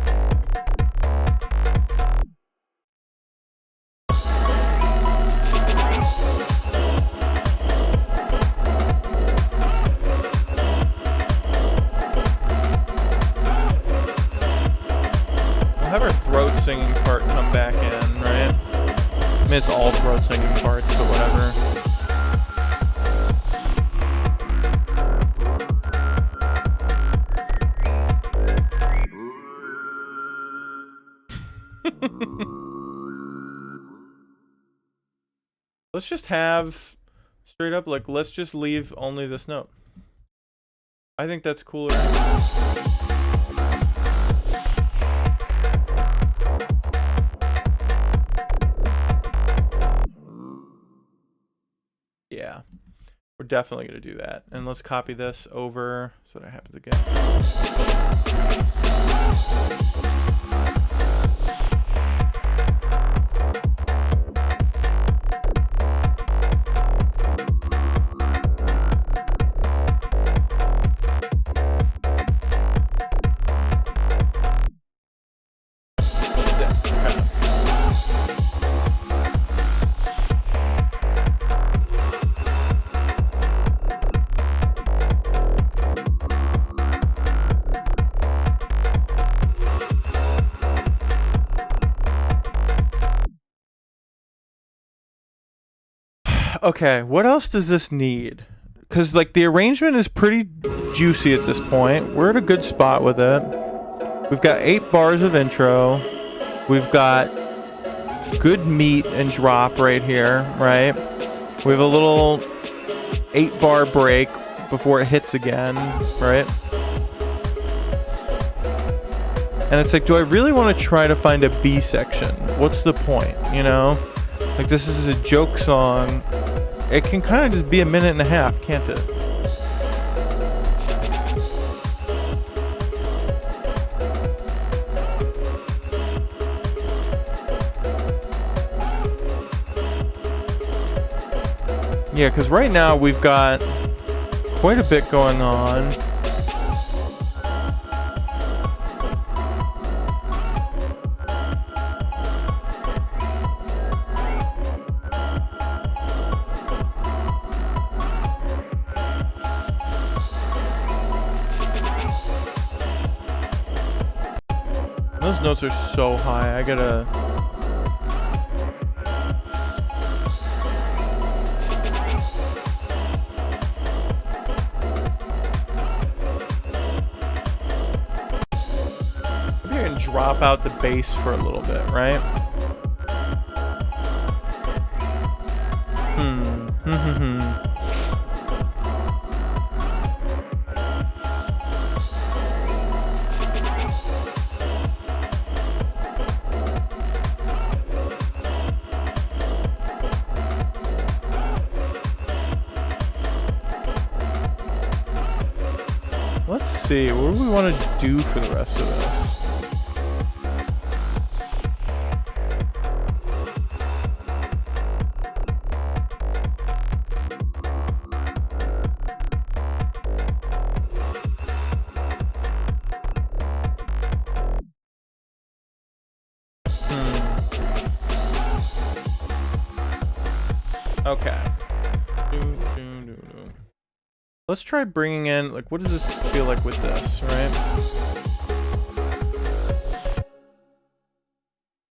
We'll have our throat singing part come back in, right? I mean, it's all throat singing parts, but whatever. Let's just have straight up, like, let's just leave only this note. I think that's cooler. Yeah, we're definitely going to do that. And let's copy this over so that happens again. Okay, what else does this need? Because, like, the arrangement is pretty juicy at this point. We're at a good spot with it. We've got 8 bars of intro. We've got good meat and drop right here, right? We have a little 8-bar break before it hits again, right? And it's like, do I really want to try to find a B section? What's the point, you know? Like, this is a joke song. It can kind of just be a minute and a half, can't it? Yeah, because right now we've got quite a bit going on. Those notes are so high. I gotta... Maybe I can drop out the bass for a little bit, right? Let's see, what do we want to do for the rest of this? Okay. Let's try bringing in, like, what does this feel like with this, right?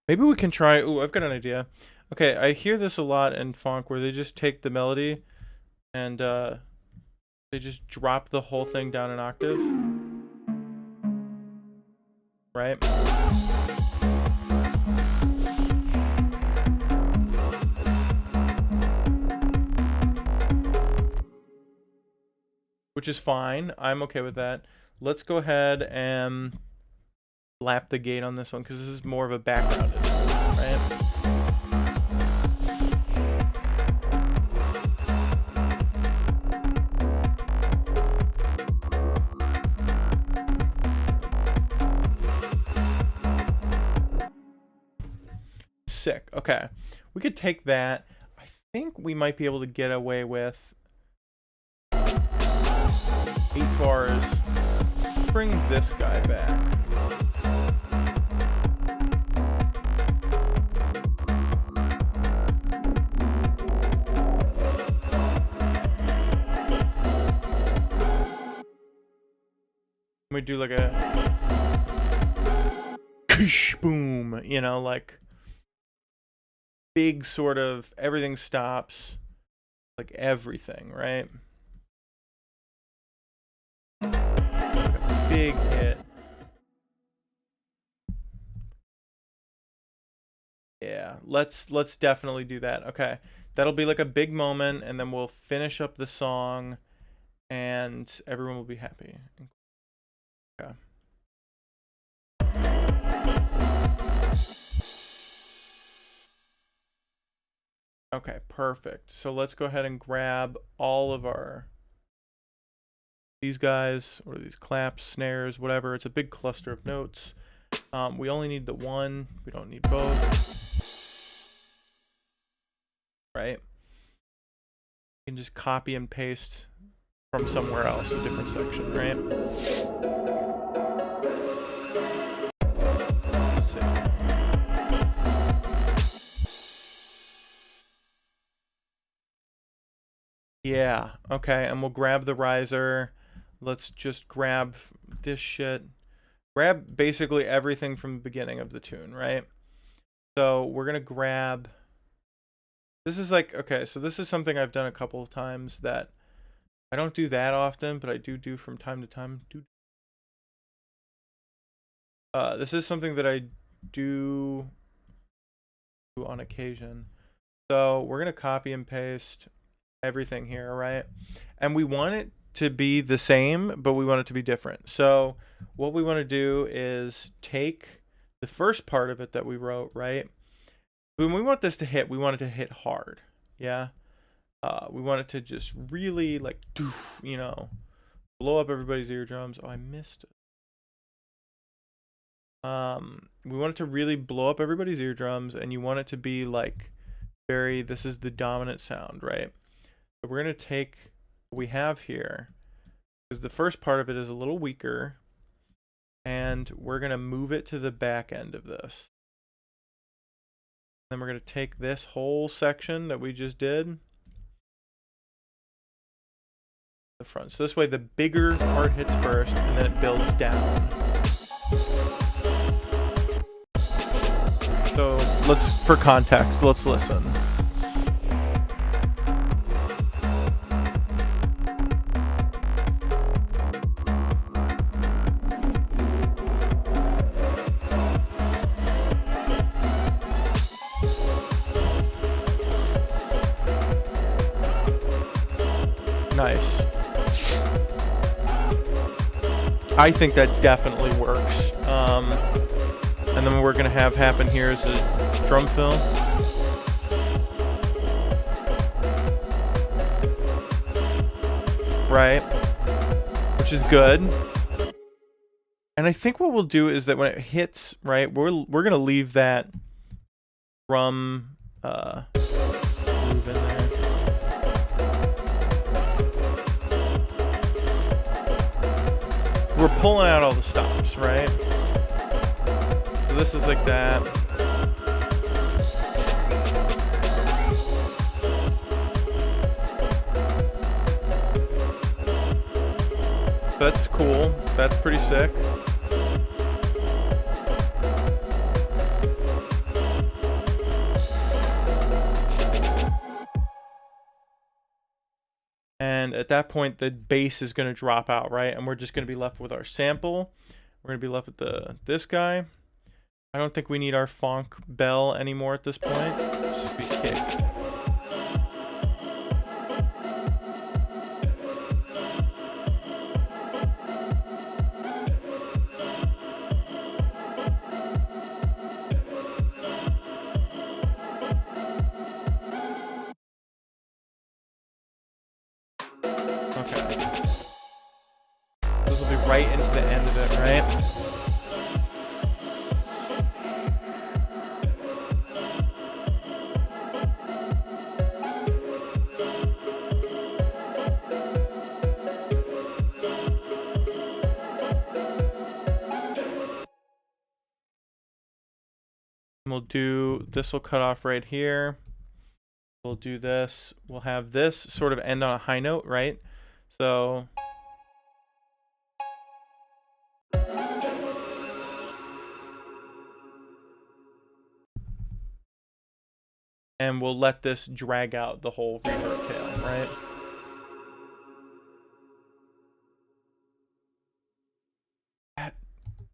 Maybe we can try, ooh, I've got an idea. Okay, I hear this a lot in Phonk where they just take the melody and they just drop the whole thing down an octave. Right? Which is fine. I'm okay with that. Let's go ahead and lap the gate on this one because this is more of a background instrument, right? Sick. Okay. We could take that. I think we might be able to get away with 8 bars. Bring this guy back. We do like a boom, you know, like big sort of everything stops, like everything, right? Big hit. Yeah, let's definitely do that. Okay, that'll be like a big moment, and then we'll finish up the song, and everyone will be happy. Okay. Okay, perfect. So let's go ahead and grab all of these guys, or these claps, snares, whatever. It's a big cluster of notes. We only need the one. We don't need both. Right? You can just copy and paste from somewhere else, a different section, right? Let's see. Yeah, okay, and we'll grab the riser. Let's just grab this shit. Grab basically everything from the beginning of the tune, right? So we're gonna grab This is like, okay, so this is something I've done a couple of times that I don't do that often, but I do from time to time. This is something that I do on occasion. So we're gonna copy and paste everything here, right? And we want it to be the same, but we want it to be different. So what we want to do is take the first part of it that we wrote, right? When we want this to hit, we want it to hit hard. Yeah. We want it to just really like, you know, blow up everybody's eardrums. Oh, I missed it. We want it to really blow up everybody's eardrums, and you want it to be like very, this is the dominant sound, right? So we're going to take what we have here, because the first part of it is a little weaker, and we're going to move it to the back end of this. Then we're going to take this whole section that we just did, the front. So this way the bigger part hits first, and then it builds down. So let's, for context, let's listen. Nice. I think that definitely works. And then what we're gonna have happen here is a drum fill. Right, which is good. And I think what we'll do is that when it hits, right, we're gonna leave that drum groove in there. We're pulling out all the stops, right? So this is like that. That's cool. That's pretty sick. And at that point, the bass is going to drop out, right? And we're just going to be left with our sample. We're going to be left with this guy. I don't think we need our phonk bell anymore at this point. It's just be kick. Right into the end of it, right? And we'll do, this will cut off right here. We'll do this. We'll have this sort of end on a high note, right? So and we'll let this drag out the whole reverb tail, right? That would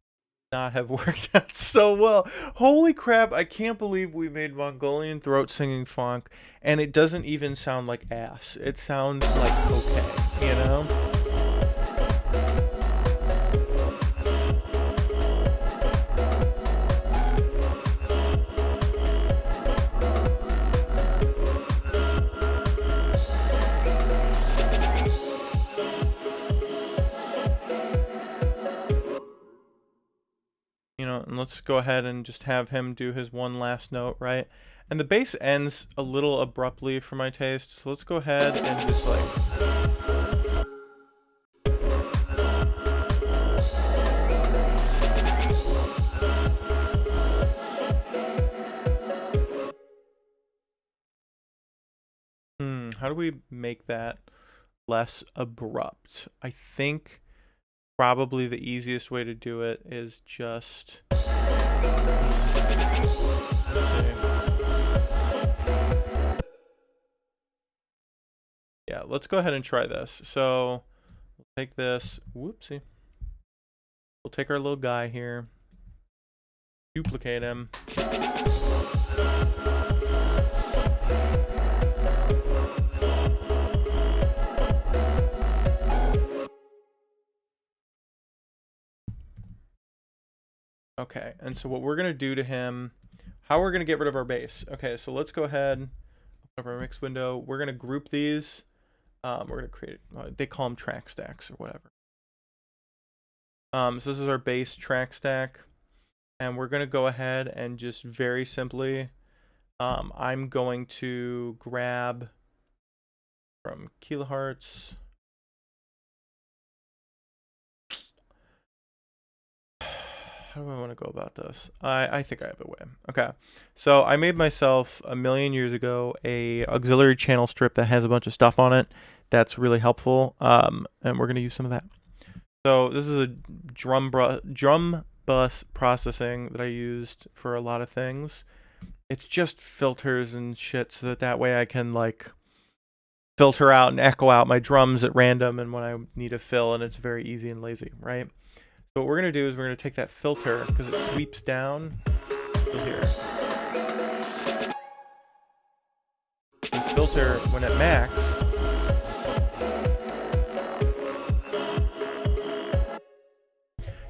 not have worked out so well. Holy crap, I can't believe we made Mongolian Throat Singing Phonk, and it doesn't even sound like ass. It sounds like okay, you know? And let's go ahead and just have him do his one last note, right? And the bass ends a little abruptly for my taste, so let's go ahead and just like... how do we make that less abrupt? I think probably the easiest way to do it is just... let's go ahead and try this. So we'll take this. Whoopsie. We'll take our little guy here. Duplicate him. Okay, and so what we're going to do to him, how we're going to get rid of our bass. Okay, so let's go ahead, open up our mix window. We're going to group these. We're going to create, they call them track stacks or whatever. So this is our bass track stack. And we're going to go ahead and just very simply, I'm going to grab from kilohertz. How do I want to go about this? I think I have a way. Okay, so I made myself a million years ago a auxiliary channel strip that has a bunch of stuff on it that's really helpful, and we're going to use some of that. So this is a drum bus processing that I used for a lot of things. It's just filters and shit so that way I can like filter out and echo out my drums at random and when I need a fill, and it's very easy and lazy, right? So what we're going to do is we're going to take that filter because it sweeps down to here. This filter, when at max,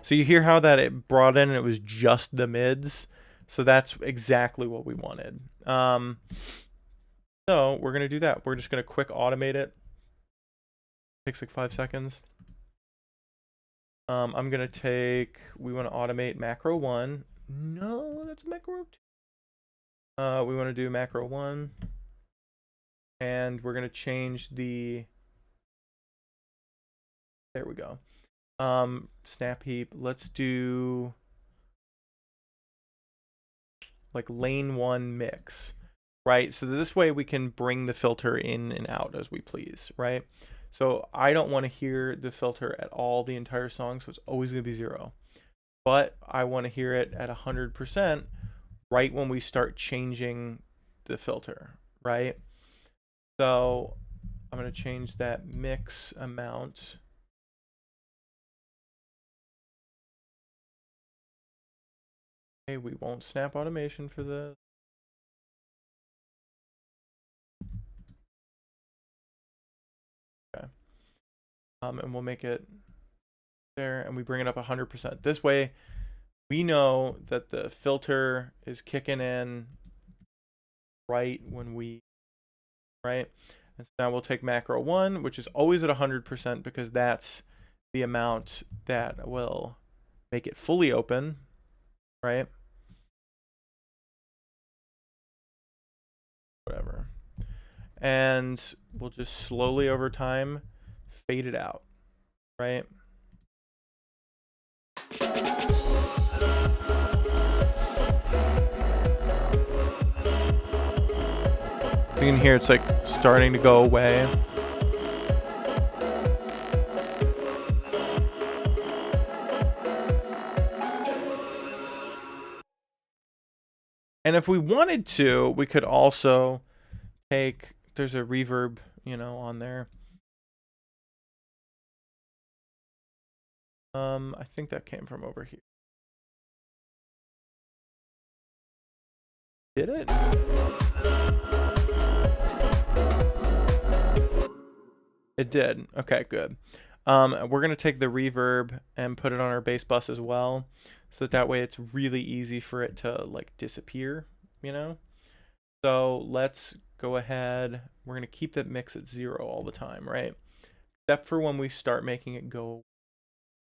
so you hear how that it brought in and it was just the mids. So that's exactly what we wanted. So we're going to do that. We're just going to quick automate it. Takes like 5 seconds. I'm going to take, we want to automate macro 1. No, that's macro 2. We want to do macro 1. And we're going to change the, there we go. Snap heap. Let's do like lane 1 mix, right? So this way we can bring the filter in and out as we please, right? So I don't want to hear the filter at all the entire song, so it's always going to be 0. But I want to hear it at 100% right when we start changing the filter, right? So I'm going to change that mix amount. Okay, we won't snap automation for this. Okay. And we'll make it there, and we bring it up 100%. This way, we know that the filter is kicking in right when we, right? And so now we'll take macro 1, which is always at 100% because that's the amount that will make it fully open, right? Whatever. And we'll just slowly over time fade it out, right? You can hear it's like starting to go away. And if we wanted to, we could also take, there's a reverb, you know, on there. I think that came from over here. Did it? It did. Okay, good. We're going to take the reverb and put it on our bass bus as well. So that way it's really easy for it to like disappear, you know? So let's go ahead. We're going to keep that mix at 0 all the time, right? Except for when we start making it go.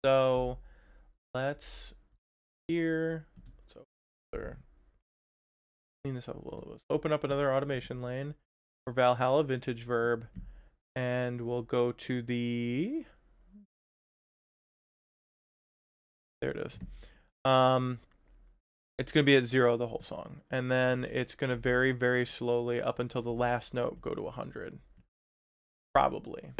So let's here. So clean this up a little. Let's open up another automation lane for Valhalla Vintage Verb. And we'll go to the, there it is. It's going to be at 0 the whole song. And then it's going to very, very slowly up until the last note go to 100. Probably.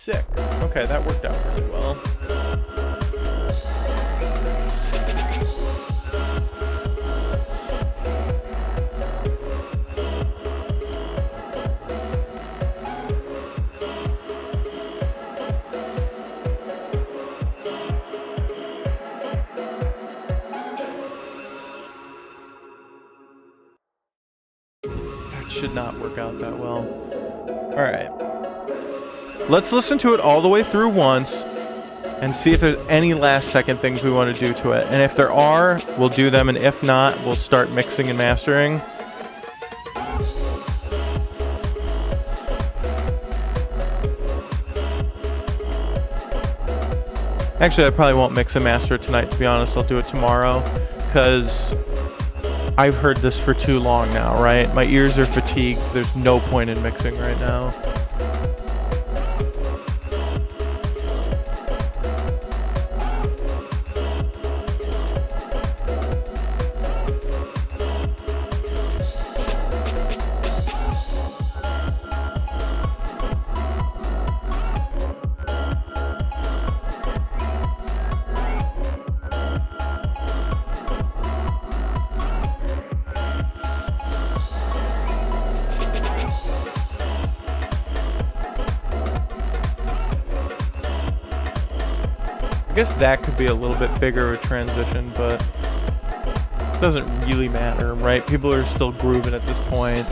Sick. Okay, that worked out really well. That should not work out that well. All right. Let's listen to it all the way through once and see if there's any last second things we want to do to it. And if there are, we'll do them. And if not, we'll start mixing and mastering. Actually, I probably won't mix and master it tonight, to be honest. I'll do it tomorrow because I've heard this for too long now, right? My ears are fatigued. There's no point in mixing right now. I guess that could be a little bit bigger of a transition, but it doesn't really matter, right? People are still grooving at this point.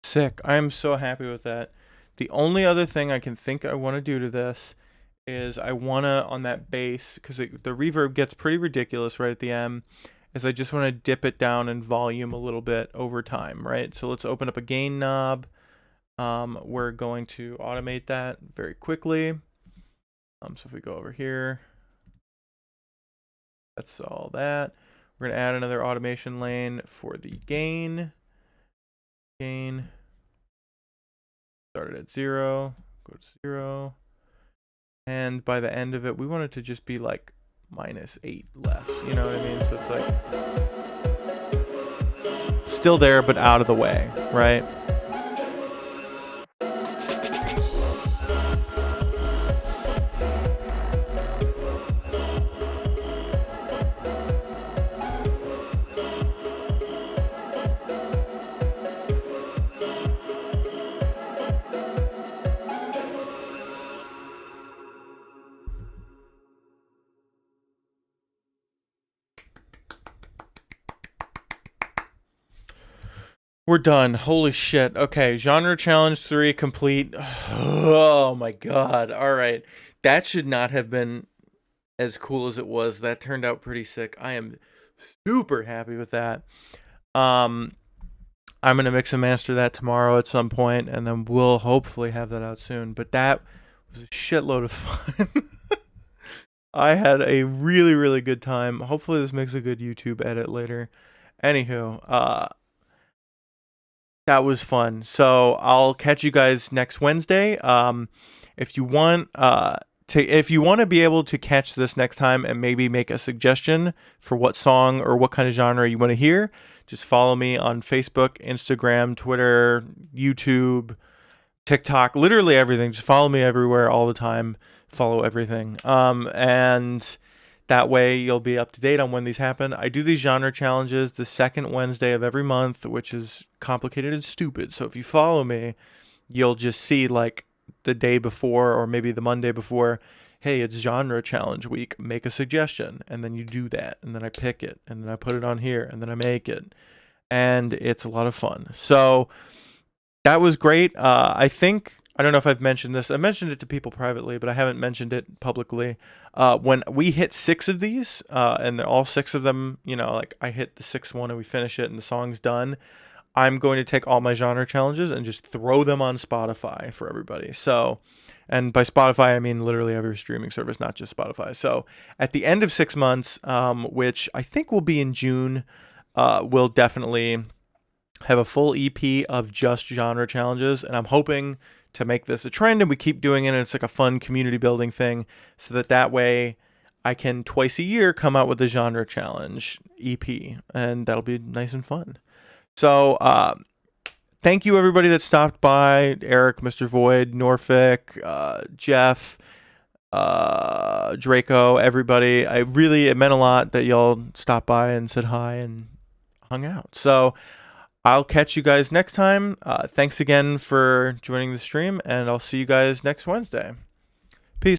Sick. I am so happy with that. The only other thing I can think I want to do to this is I want to, on that bass, because the reverb gets pretty ridiculous right at the end, is I just want to dip it down in volume a little bit over time, right? So let's open up a gain knob. We're going to automate that very quickly. So if we go over here, that's all that. We're going to add another automation lane for the gain. Started at 0, go to 0, and by the end of it, we want it to just be like -8 less, you know what I mean? So it's like still there, but out of the way, right? We're done. Holy shit. Okay, genre challenge 3 complete. Oh my god. All right. That should not have been as cool as it was. That turned out pretty sick. I am super happy with that. I'm going to mix and master that tomorrow at some point, and then we'll hopefully have that out soon. But that was a shitload of fun. I had a really, really good time. Hopefully this makes a good YouTube edit later. Anywho, that was fun. So I'll catch you guys next Wednesday. If you want to be able to catch this next time and maybe make a suggestion for what song or what kind of genre you want to hear, just follow me on Facebook, Instagram, Twitter, YouTube, TikTok, literally everything. Just follow me everywhere all the time. Follow everything. And That way you'll be up to date on when these happen. I do these genre challenges the second Wednesday of every month, which is complicated and stupid. So if you follow me, you'll just see like the day before or maybe the Monday before, hey, it's genre challenge week, make a suggestion. And then you do that. And then I pick it. And then I put it on here. And then I make it. And it's a lot of fun. So that was great. I think, I don't know if I've mentioned this. I mentioned it to people privately, but I haven't mentioned it publicly. When we hit 6 of these, and all 6 of them, you know, like I hit the 6th one and we finish it and the song's done, I'm going to take all my genre challenges and just throw them on Spotify for everybody. So, and by Spotify, I mean literally every streaming service, not just Spotify. So at the end of 6 months, which I think will be in June, we'll definitely have a full EP of just genre challenges. And I'm hoping to make this a trend and we keep doing it. And it's like a fun community building thing so that way I can twice a year come out with a genre challenge EP, and that'll be nice and fun. So, thank you everybody that stopped by. Eric, Mr. Void, Norfolk, Jeff, Draco, everybody. It meant a lot that y'all stopped by and said hi and hung out. So I'll catch you guys next time. Thanks again for joining the stream, and I'll see you guys next Wednesday.